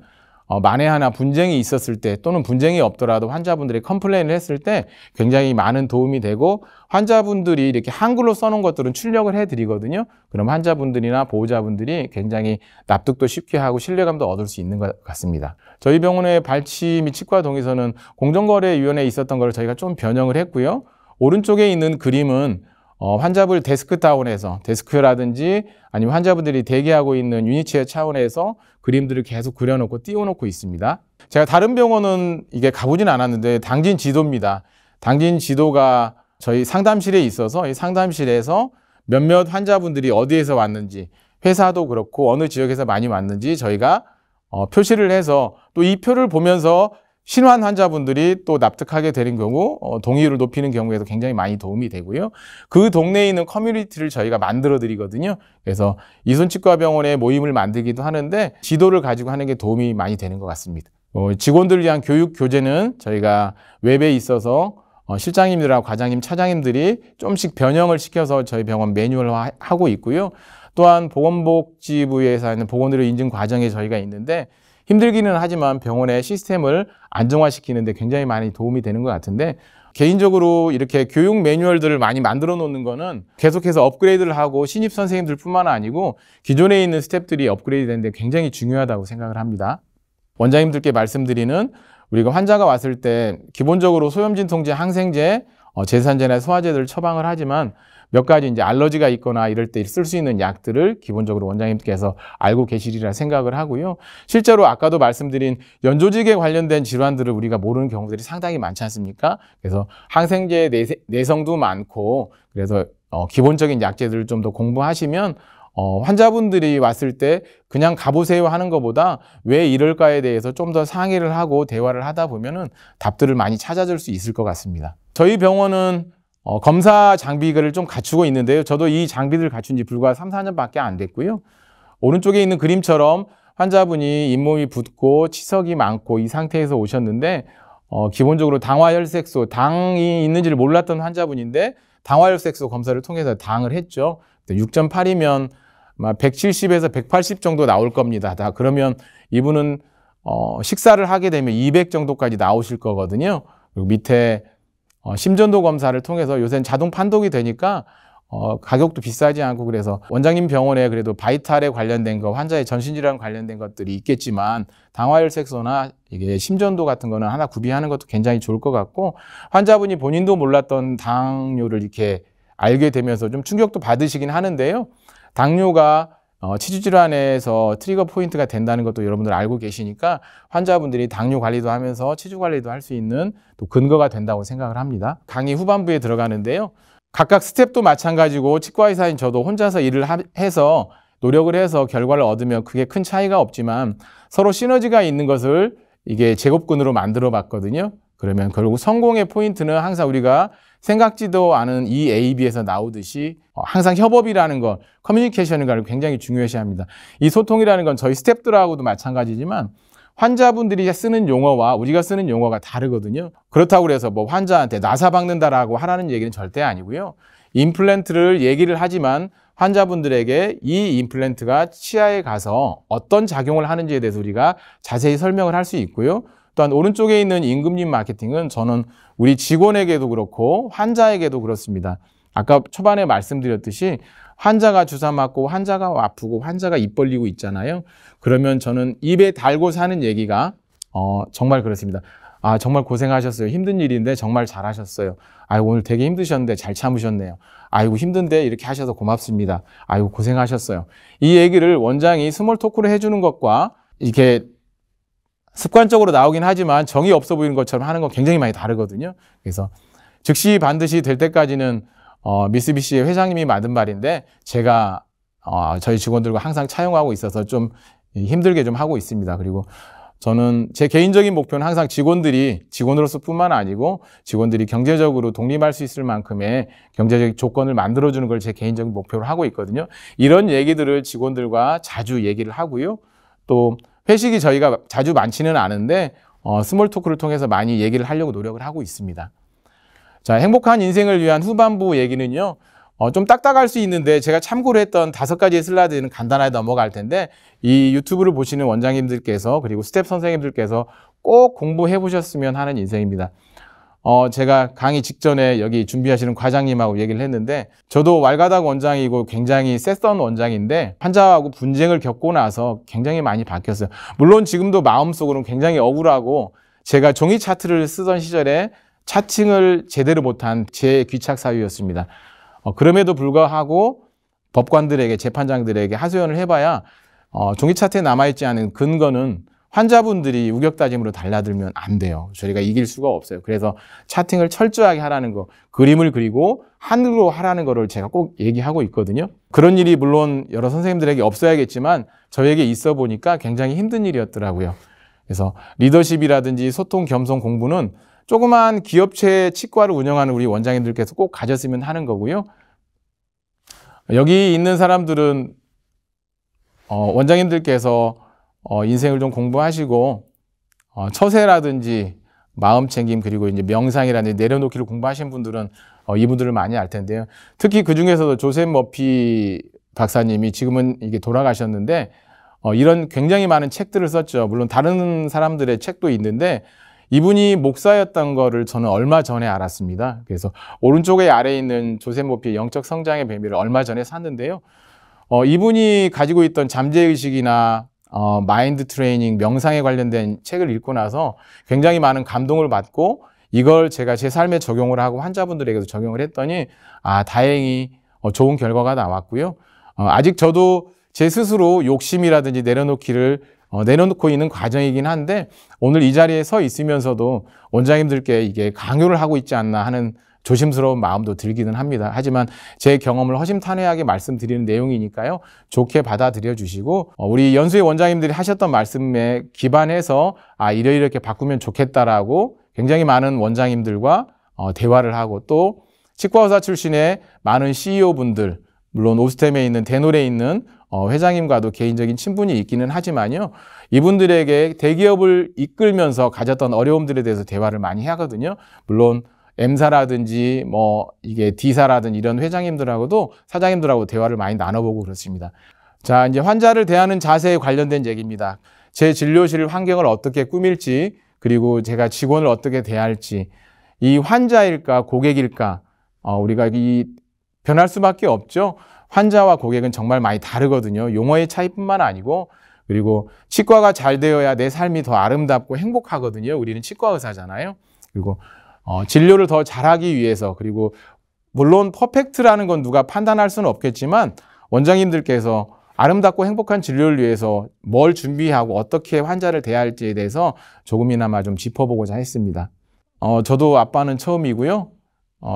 만에 하나 분쟁이 있었을 때 또는 분쟁이 없더라도 환자분들이 컴플레인을 했을 때 굉장히 많은 도움이 되고 환자분들이 이렇게 한글로 써놓은 것들은 출력을 해드리거든요. 그럼 환자분들이나 보호자분들이 굉장히 납득도 쉽게 하고 신뢰감도 얻을 수 있는 것 같습니다. 저희 병원의 발치 및 치과 동의서는 공정거래위원회에 있었던 걸 저희가 좀 변형을 했고요. 오른쪽에 있는 그림은 환자분 데스크타운에서 데스크라든지 아니면 환자분들이 대기하고 있는 유니체어 차원에서 그림들을 계속 그려놓고 띄워놓고 있습니다. 제가 다른 병원은 이게 가보진 않았는데 당진 지도입니다. 당진 지도가 저희 상담실에 있어서 이 상담실에서 몇몇 환자분들이 어디에서 왔는지 회사도 그렇고 어느 지역에서 많이 왔는지 저희가 표시를 해서 또 이 표를 보면서 신환 환자분들이 또 납득하게 되는 경우 동의율을 높이는 경우에도 굉장히 많이 도움이 되고요. 그 동네에 있는 커뮤니티를 저희가 만들어 드리거든요. 그래서 이손치과병원에 모임을 만들기도 하는데 지도를 가지고 하는 게 도움이 많이 되는 것 같습니다. 직원들을 위한 교육 교재는 저희가 웹에 있어서 실장님들하고 과장님, 차장님들이 좀씩 변형을 시켜서 저희 병원 매뉴얼화하고 있고요. 또한 보건복지부에서 하는 보건의료 인증 과정에 저희가 있는데 힘들기는 하지만 병원의 시스템을 안정화시키는 데 굉장히 많이 도움이 되는 것 같은데 개인적으로 이렇게 교육 매뉴얼들을 많이 만들어 놓는 거는 계속해서 업그레이드를 하고 신입 선생님들 뿐만 아니고 기존에 있는 스태프들이 업그레이드 되는 데 굉장히 중요하다고 생각을 합니다. 원장님들께 말씀드리는 우리가 환자가 왔을 때 기본적으로 소염진통제, 항생제, 제산제나 소화제들을 처방을 하지만 몇 가지 이제 알러지가 있거나 이럴 때 쓸 수 있는 약들을 기본적으로 원장님께서 알고 계시리라 생각을 하고요. 실제로 아까도 말씀드린 연조직에 관련된 질환들을 우리가 모르는 경우들이 상당히 많지 않습니까? 그래서 항생제 내성도 많고 그래서 기본적인 약제들을 좀 더 공부하시면 환자분들이 왔을 때 그냥 가보세요 하는 것보다 왜 이럴까에 대해서 좀 더 상의를 하고 대화를 하다 보면은 답들을 많이 찾아줄 수 있을 것 같습니다. 저희 병원은 검사 장비를 좀 갖추고 있는데요. 저도 이 장비들을 갖춘 지 불과 3, 4년밖에 안 됐고요. 오른쪽에 있는 그림처럼 환자분이 잇몸이 붓고 치석이 많고 이 상태에서 오셨는데 기본적으로 당화혈색소, 당이 있는지를 몰랐던 환자분인데 당화혈색소 검사를 통해서 당을 했죠. 6.8이면 170에서 180 정도 나올 겁니다. 다 그러면 이분은 식사를 하게 되면 200 정도까지 나오실 거거든요. 그리고 밑에 심전도 검사를 통해서 요새는 자동 판독이 되니까 가격도 비싸지 않고 그래서 원장님 병원에 그래도 바이탈에 관련된 거, 환자의 전신질환 관련된 것들이 있겠지만 당화혈색소나 이게 심전도 같은 거는 하나 구비하는 것도 굉장히 좋을 것 같고 환자분이 본인도 몰랐던 당뇨를 이렇게 알게 되면서 좀 충격도 받으시긴 하는데요. 당뇨가 치주질환에서 트리거 포인트가 된다는 것도 여러분들 알고 계시니까 환자분들이 당뇨 관리도 하면서 치주 관리도 할 수 있는 또 근거가 된다고 생각을 합니다. 강의 후반부에 들어가는데요. 각각 스텝도 마찬가지고 치과의사인 저도 혼자서 일을 해서 노력을 해서 결과를 얻으면 그게 큰 차이가 없지만 서로 시너지가 있는 것을 이게 제곱근으로 만들어 봤거든요. 그러면 결국 성공의 포인트는 항상 우리가 생각지도 않은 이 EAB에서 나오듯이 항상 협업이라는 것, 커뮤니케이션을 굉장히 중요시 합니다. 이 소통이라는 건 저희 스태프들하고도 마찬가지지만 환자분들이 쓰는 용어와 우리가 쓰는 용어가 다르거든요. 그렇다고 해서 뭐 환자한테 나사 박는다라고 하라는 얘기는 절대 아니고요. 임플란트를 얘기를 하지만 환자분들에게 이 임플란트가 치아에 가서 어떤 작용을 하는지에 대해서 우리가 자세히 설명을 할 수 있고요. 또한 오른쪽에 있는 임금님 마케팅은 저는 우리 직원에게도 그렇고 환자에게도 그렇습니다. 아까 초반에 말씀드렸듯이 환자가 주사 맞고 환자가 아프고 환자가 입 벌리고 있잖아요. 그러면 저는 입에 달고 사는 얘기가 정말 그렇습니다. 아, 정말 고생하셨어요. 힘든 일인데 정말 잘하셨어요. 아이고, 오늘 되게 힘드셨는데 잘 참으셨네요. 아이고, 힘든데 이렇게 하셔서 고맙습니다. 아이고, 고생하셨어요. 이 얘기를 원장이 스몰 토크로 해주는 것과 이렇게 습관적으로 나오긴 하지만 정이 없어 보이는 것처럼 하는 건 굉장히 많이 다르거든요. 그래서 즉시 반드시 될 때까지는 미쓰비시의 회장님이 만든 말인데 제가 저희 직원들과 항상 차용하고 있어서 좀 힘들게 좀 하고 있습니다. 그리고 저는 제 개인적인 목표는 항상 직원으로서 뿐만 아니고 직원들이 경제적으로 독립할 수 있을 만큼의 경제적 조건을 만들어주는 걸 제 개인적인 목표로 하고 있거든요. 이런 얘기들을 직원들과 자주 얘기를 하고요. 또 회식이 저희가 자주 많지는 않은데 스몰 토크를 통해서 많이 얘기를 하려고 노력을 하고 있습니다. 자, 행복한 인생을 위한 후반부 얘기는요. 좀 딱딱할 수 있는데 제가 참고로 했던 5가지의 슬라이드는 간단하게 넘어갈 텐데 이 유튜브를 보시는 원장님들께서 그리고 스텝 선생님들께서 꼭 공부해 보셨으면 하는 인생입니다. 제가 강의 직전에 여기 준비하시는 과장님하고 얘기를 했는데 저도 왈가닥 원장이고 굉장히 셌던 원장인데 환자하고 분쟁을 겪고 나서 굉장히 많이 바뀌었어요. 물론 지금도 마음속으로는 굉장히 억울하고 제가 종이 차트를 쓰던 시절에 차칭을 제대로 못한 제 귀착 사유였습니다. 그럼에도 불구하고 법관들에게 재판장들에게 하소연을 해봐야 종이 차트에 남아있지 않은 근거는 환자분들이 우격다짐으로 달라들면 안 돼요. 저희가 이길 수가 없어요. 그래서 차팅을 철저하게 하라는 거, 그림을 그리고 하늘로 하라는 거를 제가 꼭 얘기하고 있거든요. 그런 일이 물론 여러 선생님들에게 없어야겠지만 저에게 있어 보니까 굉장히 힘든 일이었더라고요. 그래서 리더십이라든지 소통, 겸손, 공부는 조그만 기업체 치과를 운영하는 우리 원장님들께서 꼭 가졌으면 하는 거고요. 여기 있는 사람들은 원장님들께서 인생을 좀 공부하시고 처세라든지 마음챙김 그리고 이제 명상이라든지 내려놓기를 공부하신 분들은 이분들을 많이 알 텐데요. 특히 그 중에서도 조셉 머피 박사님이 지금은 이게 돌아가셨는데 이런 굉장히 많은 책들을 썼죠. 물론 다른 사람들의 책도 있는데 이분이 목사였던 거를 저는 얼마 전에 알았습니다. 그래서 오른쪽에 아래에 있는 조셉 머피의 영적 성장의 비밀을 얼마 전에 샀는데요. 이분이 가지고 있던 잠재의식이나 마인드 트레이닝, 명상에 관련된 책을 읽고 나서 굉장히 많은 감동을 받고 이걸 제가 제 삶에 적용을 하고 환자분들에게도 적용을 했더니 다행히 좋은 결과가 나왔고요. 아직 저도 제 스스로 욕심이라든지 내려놓고 있는 과정이긴 한데 오늘 이 자리에 서 있으면서도 원장님들께 이게 강요를 하고 있지 않나 하는 조심스러운 마음도 들기는 합니다. 하지만 제 경험을 허심탄회하게 말씀드리는 내용이니까요. 좋게 받아들여 주시고 우리 연수의 원장님들이 하셨던 말씀에 기반해서 이렇게 바꾸면 좋겠다라고 굉장히 많은 원장님들과 대화를 하고 또 치과의사 출신의 많은 CEO분들 물론 오스템에 있는 데놀에 있는 회장님과도 개인적인 친분이 있기는 하지만요. 이분들에게 대기업을 이끌면서 가졌던 어려움들에 대해서 대화를 많이 하거든요. 물론 M사라든지 이게 D사라든지 이런 회장님들하고도 사장님들하고 대화를 많이 나눠보고 그렇습니다. 자, 이제 환자를 대하는 자세에 관련된 얘기입니다. 제 진료실 환경을 어떻게 꾸밀지 그리고 제가 직원을 어떻게 대할지 이 환자일까 고객일까 우리가 변할 수밖에 없죠. 환자와 고객은 정말 많이 다르거든요. 용어의 차이뿐만 아니고 그리고 치과가 잘 되어야 내 삶이 더 아름답고 행복하거든요. 우리는 치과 의사잖아요. 그리고 진료를 더 잘하기 위해서 그리고 물론 퍼펙트라는 건 누가 판단할 수는 없겠지만 원장님들께서 아름답고 행복한 진료를 위해서 뭘 준비하고 어떻게 환자를 대할지에 대해서 조금이나마 좀 짚어보고자 했습니다. 저도 아빠는 처음이고요.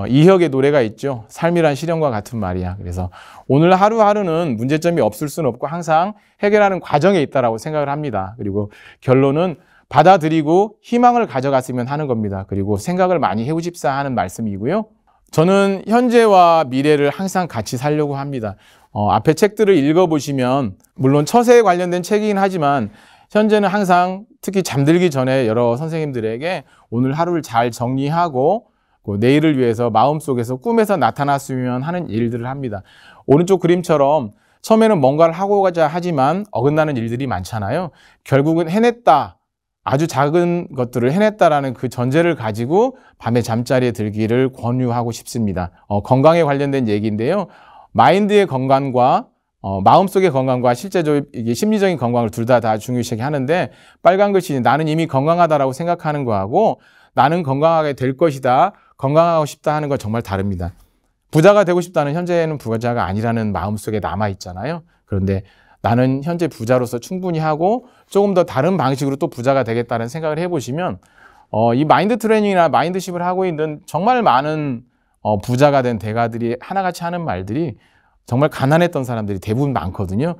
이혁의 노래가 있죠. 삶이란 시련과 같은 말이야. 그래서 오늘 하루하루는 문제점이 없을 수는 없고 항상 해결하는 과정에 있다라고 생각을 합니다. 그리고 결론은 받아들이고 희망을 가져갔으면 하는 겁니다. 그리고 생각을 많이 해우십사 하는 말씀이고요. 저는 현재와 미래를 항상 같이 살려고 합니다. 앞에 책들을 읽어보시면 물론 처세에 관련된 책이긴 하지만 현재는 항상 특히 잠들기 전에 여러 선생님들에게 오늘 하루를 잘 정리하고 내일을 위해서 마음속에서 꿈에서 나타났으면 하는 일들을 합니다. 오른쪽 그림처럼 처음에는 뭔가를 하고 가자 하지만 어긋나는 일들이 많잖아요. 결국은 해냈다 아주 작은 것들을 해냈다라는 그 전제를 가지고 밤에 잠자리에 들기를 권유하고 싶습니다. 건강에 관련된 얘기인데요. 마인드의 건강과 마음속의 건강과 실제적으로 이게 심리적인 건강을 둘 다 중요시하게 하는데, 빨간 글씨 나는 이미 건강하다라고 생각하는 거하고 나는 건강하게 될 것이다, 건강하고 싶다 하는 건 정말 다릅니다. 부자가 되고 싶다는 현재는 부자가 아니라는 마음속에 남아 있잖아요. 그런데 나는 현재 부자로서 충분히 하고 조금 더 다른 방식으로 또 부자가 되겠다는 생각을 해보시면 이 마인드 트레이닝이나 마인드십을 하고 있는 정말 많은 부자가 된 대가들이 하나같이 하는 말들이 정말 가난했던 사람들이 대부분 많거든요.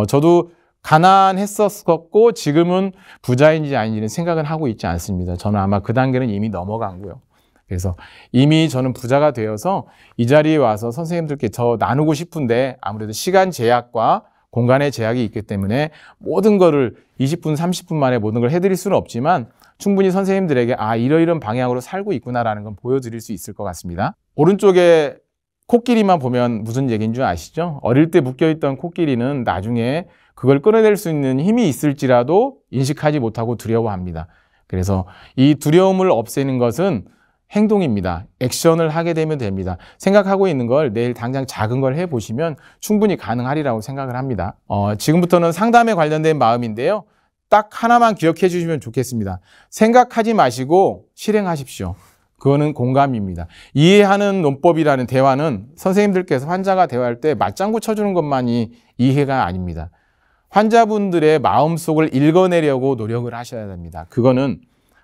저도 가난했었고 지금은 부자인지 아닌지는 생각은 하고 있지 않습니다. 저는 아마 그 단계는 이미 넘어간고요. 그래서 이미 저는 부자가 되어서 이 자리에 와서 선생님들께 더 나누고 싶은데 아무래도 시간 제약과 공간의 제약이 있기 때문에 모든 거를 20분, 30분 만에 모든 걸 해드릴 수는 없지만 충분히 선생님들에게 이러이런 방향으로 살고 있구나라는 건 보여드릴 수 있을 것 같습니다. 오른쪽에 코끼리만 보면 무슨 얘기인 줄 아시죠? 어릴 때 묶여있던 코끼리는 나중에 그걸 끌어낼 수 있는 힘이 있을지라도 인식하지 못하고 두려워합니다. 그래서 이 두려움을 없애는 것은 행동입니다. 액션을 하게 되면 됩니다. 생각하고 있는 걸 내일 당장 작은 걸 해보시면 충분히 가능하리라고 생각을 합니다. 지금부터는 상담에 관련된 마음인데요. 딱 하나만 기억해 주시면 좋겠습니다. 생각하지 마시고 실행하십시오. 그거는 공감입니다. 이해하는 논법이라는 대화는 선생님들께서 환자가 대화할 때 맞장구 쳐주는 것만이 이해가 아닙니다. 환자분들의 마음속을 읽어내려고 노력을 하셔야 됩니다. 그거는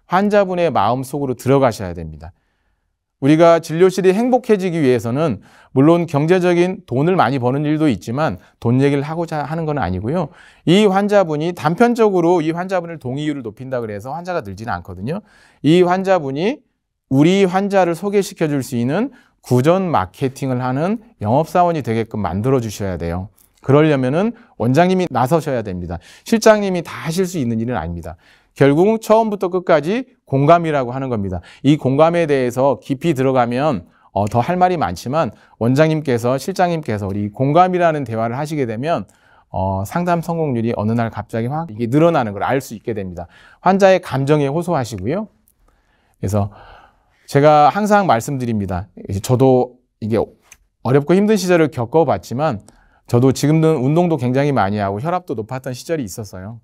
환자분의 마음속으로 들어가셔야 됩니다. 우리가 진료실이 행복해지기 위해서는 물론 경제적인 돈을 많이 버는 일도 있지만 돈 얘기를 하고자 하는 건 아니고요. 이 환자분이 단편적으로 이 환자분을 동의율을 높인다 그래서 환자가 늘지는 않거든요. 이 환자분이 우리 환자를 소개시켜 줄 수 있는 구전 마케팅을 하는 영업사원이 되게끔 만들어 주셔야 돼요. 그러려면은 원장님이 나서셔야 됩니다. 실장님이 다 하실 수 있는 일은 아닙니다. 결국은 처음부터 끝까지 공감이라고 하는 겁니다. 이 공감에 대해서 깊이 들어가면 더 할 말이 많지만 원장님께서, 실장님께서 우리 공감이라는 대화를 하시게 되면 상담 성공률이 어느 날 갑자기 확 이게 늘어나는 걸 알 수 있게 됩니다. 환자의 감정에 호소하시고요. 그래서 제가 항상 말씀드립니다. 저도 이게 어렵고 힘든 시절을 겪어봤지만 저도 지금은 운동도 굉장히 많이 하고 혈압도 높았던 시절이 있었어요.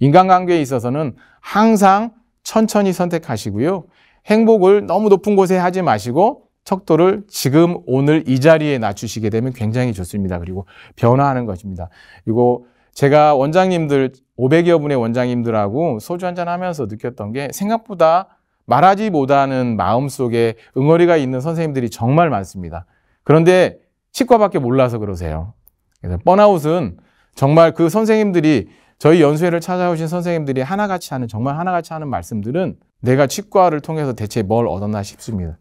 인간관계에 있어서는 항상 천천히 선택하시고요. 행복을 너무 높은 곳에 하지 마시고 척도를 지금 오늘 이 자리에 낮추시게 되면 굉장히 좋습니다. 그리고 변화하는 것입니다. 그리고 제가 원장님들 500여 분의 원장님들하고 소주 한잔 하면서 느꼈던 게 생각보다 말하지 못하는 마음속에 응어리가 있는 선생님들이 정말 많습니다. 그런데 치과밖에 몰라서 그러세요. 그래서 번아웃은 정말 그 선생님들이 저희 연수회를 찾아오신 선생님들이 하나같이 하는, 정말 하나같이 하는 말씀들은 내가 치과를 통해서 대체 뭘 얻었나 싶습니다.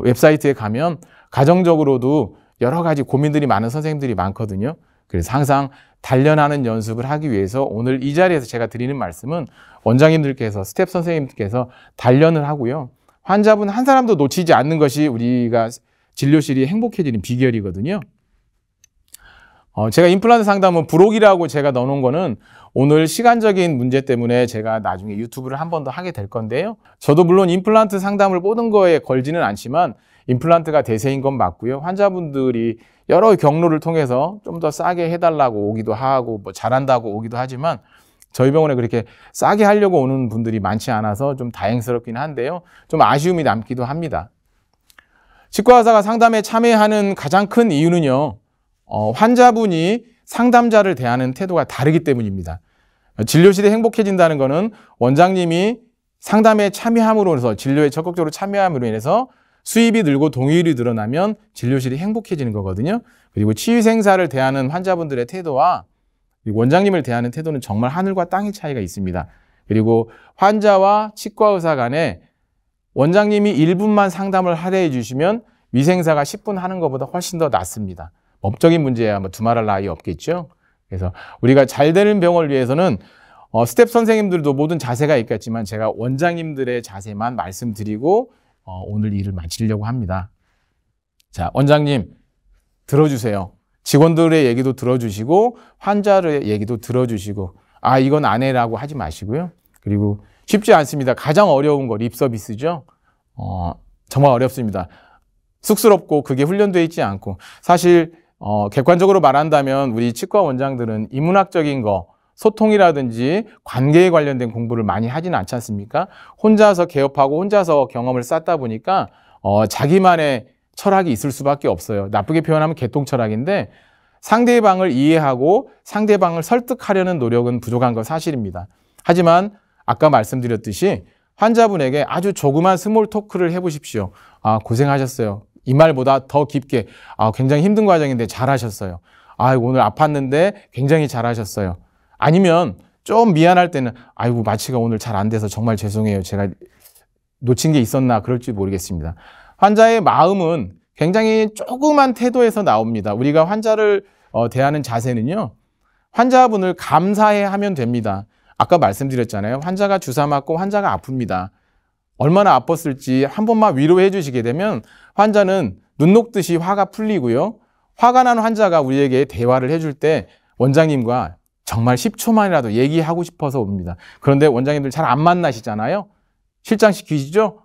웹사이트에 가면 가정적으로도 여러 가지 고민들이 많은 선생님들이 많거든요. 그래서 항상 단련하는 연습을 하기 위해서 오늘 이 자리에서 제가 드리는 말씀은 원장님들께서, 스텝 선생님들께서 단련을 하고요. 환자분 한 사람도 놓치지 않는 것이 우리가 진료실이 행복해지는 비결이거든요. 제가 임플란트 상담은 부록이라고 제가 넣어놓은 거는 오늘 시간적인 문제 때문에 제가 나중에 유튜브를 한 번 더 하게 될 건데요. 저도 물론 임플란트 상담을 모든 거에 걸지는 않지만 임플란트가 대세인 건 맞고요. 환자분들이 여러 경로를 통해서 좀 더 싸게 해달라고 오기도 하고 뭐 잘한다고 오기도 하지만 저희 병원에 그렇게 싸게 하려고 오는 분들이 많지 않아서 좀 다행스럽긴 한데요. 좀 아쉬움이 남기도 합니다. 치과 의사가 상담에 참여하는 가장 큰 이유는요. 환자분이 상담자를 대하는 태도가 다르기 때문입니다. 진료실이 행복해진다는 것은 원장님이 상담에 참여함으로써 진료에 적극적으로 참여함으로 인해서 수입이 늘고 동의율이 늘어나면 진료실이 행복해지는 거거든요. 그리고 치유생사를 대하는 환자분들의 태도와 원장님을 대하는 태도는 정말 하늘과 땅의 차이가 있습니다. 그리고 환자와 치과의사 간에 원장님이 1분만 상담을 할애해 주시면 위생사가 10분 하는 것보다 훨씬 더 낫습니다. 법적인 문제야 뭐 두말할 나위 없겠죠. 그래서 우리가 잘 되는 병원을 위해서는 스텝 선생님들도 모든 자세가 있겠지만 제가 원장님들의 자세만 말씀드리고 오늘 일을 마치려고 합니다. 자, 원장님 들어주세요. 직원들의 얘기도 들어주시고 환자의 얘기도 들어주시고 이건 안 해라고 하지 마시고요. 그리고 쉽지 않습니다. 가장 어려운 거 립 서비스죠. 정말 어렵습니다. 쑥스럽고 그게 훈련되어 있지 않고 사실 객관적으로 말한다면 우리 치과 원장들은 인문학적인 거 소통이라든지 관계에 관련된 공부를 많이 하지는 않지 않습니까? 혼자서 개업하고 혼자서 경험을 쌓다 보니까 자기만의 철학이 있을 수밖에 없어요. 나쁘게 표현하면 개똥 철학인데 상대방을 이해하고 상대방을 설득하려는 노력은 부족한 건 사실입니다. 하지만 아까 말씀드렸듯이 환자분에게 아주 조그만 스몰 토크를 해보십시오. 아, 고생하셨어요. 이 말보다 더 깊게 굉장히 힘든 과정인데 잘하셨어요. 오늘 아팠는데 굉장히 잘하셨어요. 아니면 좀 미안할 때는 아이고 마취가 오늘 잘 안 돼서 정말 죄송해요. 제가 놓친 게 있었나 그럴지 모르겠습니다. 환자의 마음은 굉장히 조그만 태도에서 나옵니다. 우리가 환자를 대하는 자세는요. 환자분을 감사해 하면 됩니다. 아까 말씀드렸잖아요. 환자가 주사 맞고 환자가 아픕니다. 얼마나 아팠을지 한 번만 위로해 주시게 되면 환자는 눈 녹듯이 화가 풀리고요. 화가 난 환자가 우리에게 대화를 해줄 때 원장님과 정말 10초만이라도 얘기하고 싶어서 옵니다. 그런데 원장님들 잘 안 만나시잖아요. 실장시키시죠?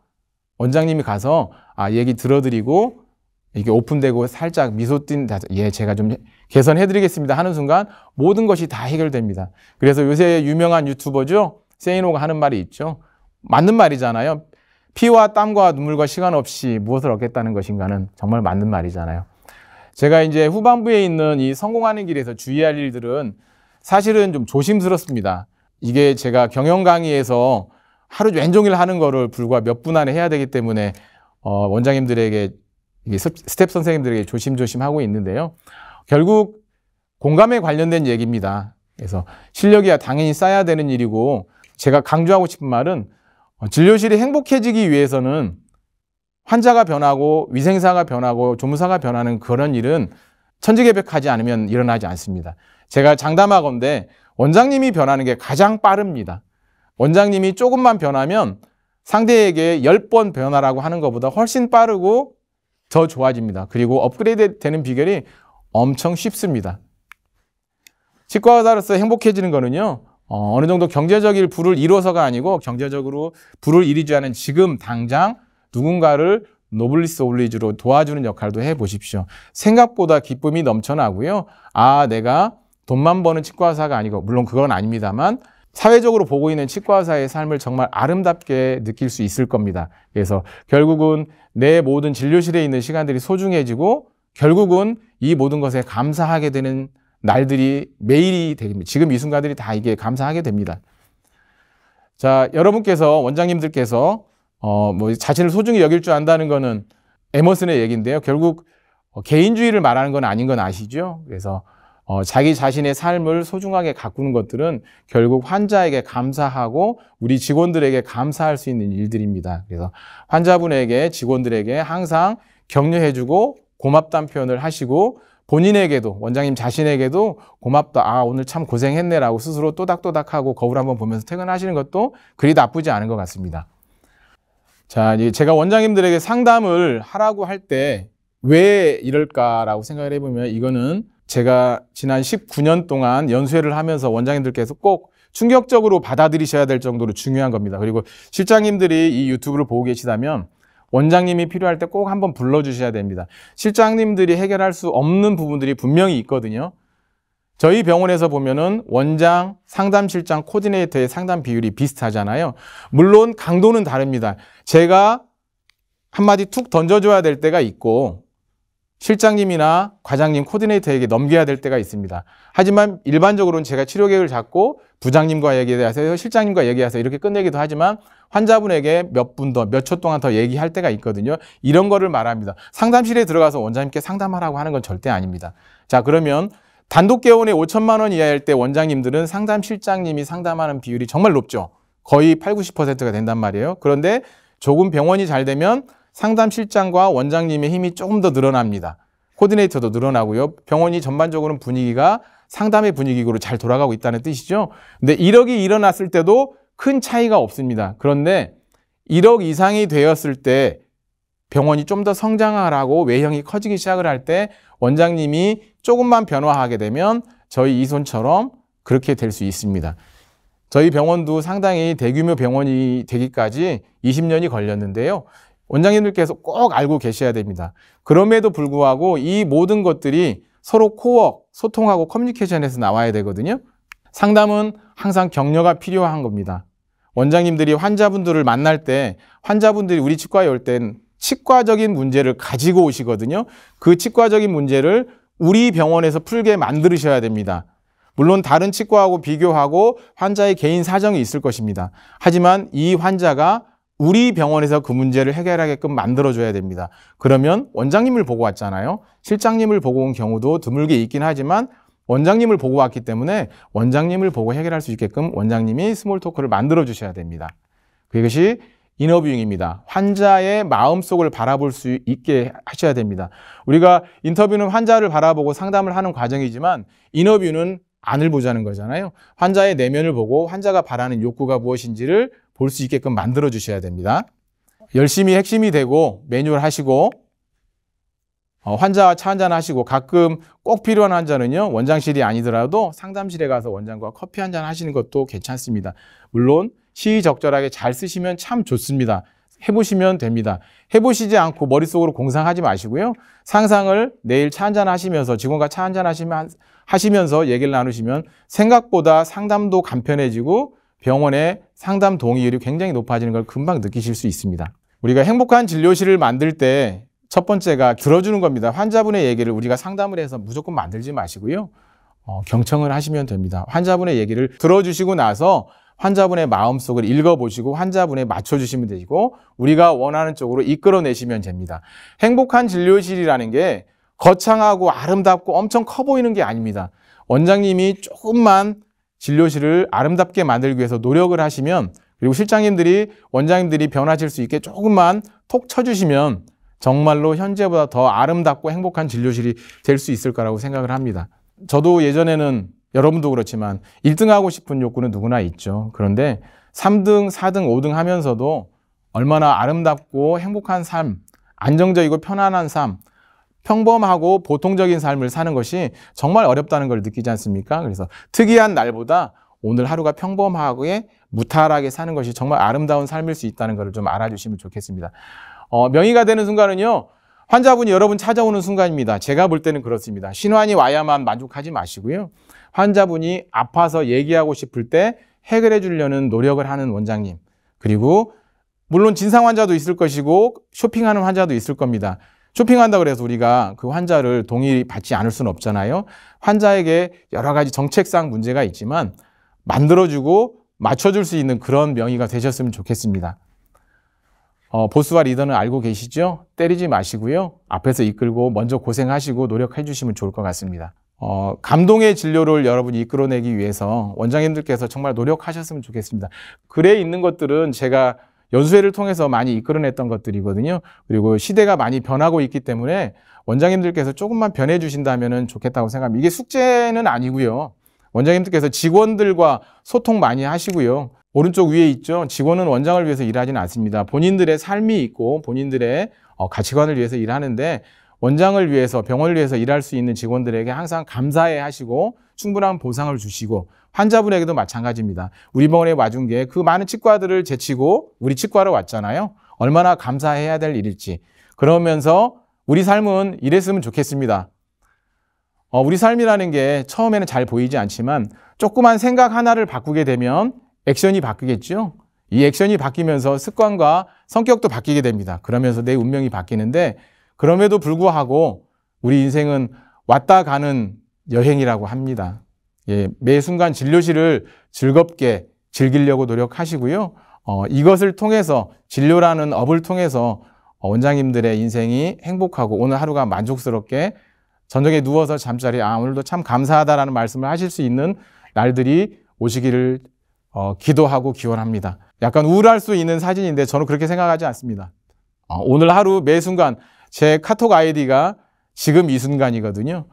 원장님이 가서 얘기 들어드리고 이게 오픈되고 살짝 미소 띈 제가 좀 개선해드리겠습니다 하는 순간 모든 것이 다 해결됩니다. 그래서 요새 유명한 유튜버죠. 세이노가 하는 말이 있죠. 맞는 말이잖아요. 피와 땀과 눈물과 시간 없이 무엇을 얻겠다는 것인가는 정말 맞는 말이잖아요. 제가 이제 후반부에 있는 이 성공하는 길에서 주의할 일들은 사실은 좀 조심스럽습니다. 이게 제가 경영 강의에서 하루 왼종일 하는 거를 불과 몇 분 안에 해야 되기 때문에 원장님들에게 스텝 선생님들에게 조심조심 하고 있는데요. 결국 공감에 관련된 얘기입니다. 그래서 실력이야 당연히 쌓아야 되는 일이고 제가 강조하고 싶은 말은 진료실이 행복해지기 위해서는 환자가 변하고 위생사가 변하고 조무사가 변하는 그런 일은 천지개벽하지 않으면 일어나지 않습니다. 제가 장담하건대 원장님이 변하는 게 가장 빠릅니다. 원장님이 조금만 변하면 상대에게 10번 변화라고 하는 것보다 훨씬 빠르고 더 좋아집니다. 그리고 업그레이드 되는 비결이 엄청 쉽습니다. 치과 의사로서 행복해지는 거는요. 어느 정도 경제적인 부를 이뤄서가 아니고 경제적으로 부를 이루지 않은 지금 당장 누군가를 노블리스 올리주로 도와주는 역할도 해보십시오. 생각보다 기쁨이 넘쳐나고요. 내가 돈만 버는 치과 의사가 아니고 물론 그건 아닙니다만 사회적으로 보고 있는 치과 의사의 삶을 정말 아름답게 느낄 수 있을 겁니다. 그래서 결국은 내 모든 진료실에 있는 시간들이 소중해지고 결국은 이 모든 것에 감사하게 되는 날들이 매일이 됩니다. 지금 이 순간들이 다 이게 감사하게 됩니다. 자, 여러분께서 원장님들께서 자신을 소중히 여길 줄 안다는 거는 에머슨의 얘기인데요. 결국 개인주의를 말하는 건 아닌 건 아시죠? 그래서 자기 자신의 삶을 소중하게 가꾸는 것들은 결국 환자에게 감사하고 우리 직원들에게 감사할 수 있는 일들입니다. 그래서 환자분에게 직원들에게 항상 격려해주고 고맙다는 표현을 하시고 본인에게도 원장님 자신에게도 고맙다. 오늘 참 고생했네라고 스스로 또닥또닥하고 거울 한번 보면서 퇴근하시는 것도 그리 나쁘지 않은 것 같습니다. 자, 제가 원장님들에게 상담을 하라고 할 때 왜 이럴까라고 생각을 해보면 이거는 제가 지난 19년 동안 연수회를 하면서 원장님들께서 꼭 충격적으로 받아들이셔야 될 정도로 중요한 겁니다. 그리고 실장님들이 이 유튜브를 보고 계시다면 원장님이 필요할 때 꼭 한번 불러주셔야 됩니다. 실장님들이 해결할 수 없는 부분들이 분명히 있거든요. 저희 병원에서 보면은 원장, 상담실장, 코디네이터의 상담 비율이 비슷하잖아요. 물론 강도는 다릅니다. 제가 한마디 툭 던져줘야 될 때가 있고 실장님이나 과장님, 코디네이터에게 넘겨야 될 때가 있습니다. 하지만 일반적으로는 제가 치료 계획을 잡고 부장님과 얘기하세요, 실장님과 얘기하세요 이렇게 끝내기도 하지만 환자분에게 몇 분 더, 몇 초 동안 더 얘기할 때가 있거든요. 이런 거를 말합니다. 상담실에 들어가서 원장님께 상담하라고 하는 건 절대 아닙니다. 자, 그러면 단독 개원에 5천만 원 이하일 때 원장님들은 상담실장님이 상담하는 비율이 정말 높죠. 거의 80~90%가 된단 말이에요. 그런데 조금 병원이 잘 되면 상담실장과 원장님의 힘이 조금 더 늘어납니다. 코디네이터도 늘어나고요. 병원이 전반적으로는 분위기가 상담의 분위기로 잘 돌아가고 있다는 뜻이죠. 근데 1억이 일어났을 때도 큰 차이가 없습니다. 그런데 1억 이상이 되었을 때 병원이 좀 더 성장하라고 외형이 커지기 시작을 할 때 원장님이 조금만 변화하게 되면 저희 이손처럼 그렇게 될 수 있습니다. 저희 병원도 상당히 대규모 병원이 되기까지 20년이 걸렸는데요. 원장님들께서 꼭 알고 계셔야 됩니다. 그럼에도 불구하고 이 모든 것들이 서로 코어, 소통하고 커뮤니케이션에서 나와야 되거든요. 상담은 항상 격려가 필요한 겁니다. 원장님들이 환자분들을 만날 때 환자분들이 우리 치과에 올 땐 치과적인 문제를 가지고 오시거든요. 그 치과적인 문제를 우리 병원에서 풀게 만드셔야 됩니다. 물론 다른 치과하고 비교하고 환자의 개인 사정이 있을 것입니다. 하지만 이 환자가 우리 병원에서 그 문제를 해결하게끔 만들어줘야 됩니다. 그러면 원장님을 보고 왔잖아요. 실장님을 보고 온 경우도 드물게 있긴 하지만 원장님을 보고 왔기 때문에 원장님을 보고 해결할 수 있게끔 원장님이 스몰 토크를 만들어 주셔야 됩니다. 그것이 인터뷰잉입니다. 환자의 마음속을 바라볼 수 있게 하셔야 됩니다. 우리가 인터뷰는 환자를 바라보고 상담을 하는 과정이지만 인터뷰는 안을 보자는 거잖아요. 환자의 내면을 보고 환자가 바라는 욕구가 무엇인지를 볼 수 있게끔 만들어 주셔야 됩니다. 열심히 핵심이 되고 매뉴얼 하시고 환자와 차 한잔 하시고 가끔 꼭 필요한 환자는요. 원장실이 아니더라도 상담실에 가서 원장과 커피 한잔 하시는 것도 괜찮습니다. 물론 시의적절하게 잘 쓰시면 참 좋습니다. 해보시면 됩니다. 해보시지 않고 머릿속으로 공상하지 마시고요. 상상을 내일 차 한잔 하시면서 직원과 차 한잔 하시면서 얘기를 나누시면 생각보다 상담도 간편해지고 병원의 상담 동의율이 굉장히 높아지는 걸 금방 느끼실 수 있습니다. 우리가 행복한 진료실을 만들 때 첫 번째가 들어주는 겁니다. 환자분의 얘기를 우리가 상담을 해서 무조건 만들지 마시고요. 경청을 하시면 됩니다. 환자분의 얘기를 들어주시고 나서 환자분의 마음속을 읽어보시고 환자분에 맞춰주시면 되고 우리가 원하는 쪽으로 이끌어내시면 됩니다. 행복한 진료실이라는 게 거창하고 아름답고 엄청 커 보이는 게 아닙니다. 원장님이 조금만 진료실을 아름답게 만들기 위해서 노력을 하시면 그리고 실장님들이 원장님들이 변화질 수 있게 조금만 톡 쳐주시면 정말로 현재보다 더 아름답고 행복한 진료실이 될 수 있을 거라고 생각을 합니다. 저도 예전에는 여러분도 그렇지만 1등 하고 싶은 욕구는 누구나 있죠. 그런데 3등, 4등, 5등 하면서도 얼마나 아름답고 행복한 삶, 안정적이고 편안한 삶, 평범하고 보통적인 삶을 사는 것이 정말 어렵다는 걸 느끼지 않습니까? 그래서 특이한 날보다 오늘 하루가 평범하게 무탈하게 사는 것이 정말 아름다운 삶일 수 있다는 것을 좀 알아주시면 좋겠습니다. 명의가 되는 순간은요. 환자분이 여러분 찾아오는 순간입니다. 제가 볼 때는 그렇습니다. 신환이 와야만 만족하지 마시고요. 환자분이 아파서 얘기하고 싶을 때 해결해 주려는 노력을 하는 원장님. 그리고 물론 진상 환자도 있을 것이고 쇼핑하는 환자도 있을 겁니다. 쇼핑한다고 해서 우리가 그 환자를 동의받지 않을 수는 없잖아요. 환자에게 여러 가지 정책상 문제가 있지만 만들어주고 맞춰줄 수 있는 그런 명의가 되셨으면 좋겠습니다. 보스와 리더는 알고 계시죠? 때리지 마시고요. 앞에서 이끌고 먼저 고생하시고 노력해 주시면 좋을 것 같습니다. 감동의 진료를 여러분이 이끌어내기 위해서 원장님들께서 정말 노력하셨으면 좋겠습니다. 글에 있는 것들은 제가 연수회를 통해서 많이 이끌어냈던 것들이거든요. 그리고 시대가 많이 변하고 있기 때문에 원장님들께서 조금만 변해 주신다면 좋겠다고 생각합니다. 이게 숙제는 아니고요. 원장님들께서 직원들과 소통 많이 하시고요. 오른쪽 위에 있죠. 직원은 원장을 위해서 일하지는 않습니다. 본인들의 삶이 있고 본인들의 가치관을 위해서 일하는데 원장을 위해서 병원을 위해서 일할 수 있는 직원들에게 항상 감사해 하시고 충분한 보상을 주시고 환자분에게도 마찬가지입니다. 우리 병원에 와준 게 그 많은 치과들을 제치고 우리 치과로 왔잖아요. 얼마나 감사해야 될 일일지. 그러면서 우리 삶은 이랬으면 좋겠습니다. 우리 삶이라는 게 처음에는 잘 보이지 않지만 조그만 생각 하나를 바꾸게 되면 액션이 바뀌겠죠. 이 액션이 바뀌면서 습관과 성격도 바뀌게 됩니다. 그러면서 내 운명이 바뀌는데 그럼에도 불구하고 우리 인생은 왔다 가는 여행이라고 합니다. 매 순간 진료실을 즐겁게 즐기려고 노력하시고요. 이것을 통해서 진료라는 업을 통해서 원장님들의 인생이 행복하고 오늘 하루가 만족스럽게 저녁에 누워서 잠자리 오늘도 참 감사하다라는 말씀을 하실 수 있는 날들이 오시기를 기도하고 기원합니다. 약간 우울할 수 있는 사진인데 저는 그렇게 생각하지 않습니다. 오늘 하루 매 순간 제 카톡 아이디가 지금 이 순간이거든요.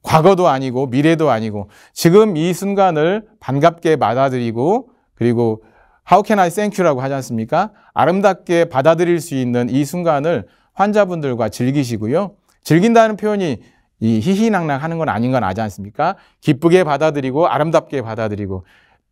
과거도 아니고 미래도 아니고 지금 이 순간을 반갑게 받아들이고 그리고 How can I thank you라고 하지 않습니까? 아름답게 받아들일 수 있는 이 순간을 환자분들과 즐기시고요. 즐긴다는 표현이 이 희희낙낙 하는 건 아닌 건 아지 않습니까? 기쁘게 받아들이고 아름답게 받아들이고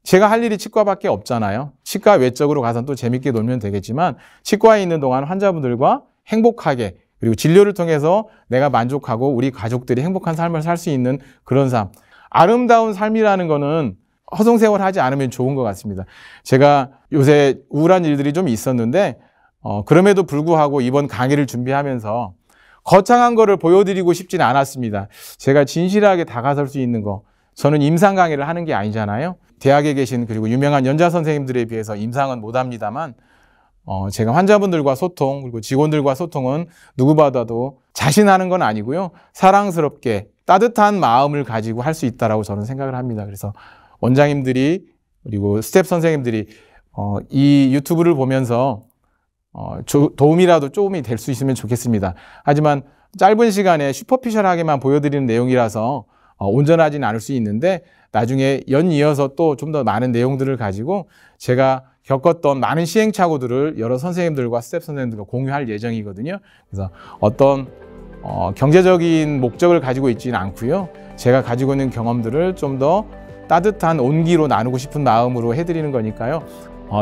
제가 할 일이 치과밖에 없잖아요. 치과 외적으로 가서 또 재밌게 놀면 되겠지만 치과에 있는 동안 환자분들과 행복하게 그리고 진료를 통해서 내가 만족하고 우리 가족들이 행복한 삶을 살 수 있는 그런 삶. 아름다운 삶이라는 거는 허송세월 하지 않으면 좋은 것 같습니다. 제가 요새 우울한 일들이 좀 있었는데 그럼에도 불구하고 이번 강의를 준비하면서 거창한 거를 보여드리고 싶지는 않았습니다. 제가 진실하게 다가설 수 있는 거. 저는 임상 강의를 하는 게 아니잖아요. 대학에 계신 그리고 유명한 연자 선생님들에 비해서 임상은 못합니다만 제가 환자분들과 소통 그리고 직원들과 소통은 누구보다도 자신하는 건 아니고요. 사랑스럽게 따뜻한 마음을 가지고 할 수 있다라고 저는 생각을 합니다. 그래서 원장님들이 그리고 스텝 선생님들이 이 유튜브를 보면서 도움이라도 조금이 될 수 있으면 좋겠습니다. 하지만 짧은 시간에 슈퍼피셜하게만 보여드리는 내용이라서 온전하지는 않을 수 있는데 나중에 연이어서 또 좀 더 많은 내용들을 가지고 제가 겪었던 많은 시행착오들을 여러 선생님들과 스텝 선생님들과 공유할 예정이거든요. 그래서 어떤 경제적인 목적을 가지고 있지는 않고요. 제가 가지고 있는 경험들을 좀 더 따뜻한 온기로 나누고 싶은 마음으로 해드리는 거니까요.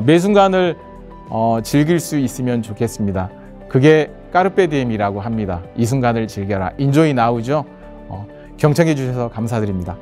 매 순간을 즐길 수 있으면 좋겠습니다. 그게 까르페디엠이라고 합니다. 이 순간을 즐겨라. 인조이 나우죠. 경청해 주셔서 감사드립니다.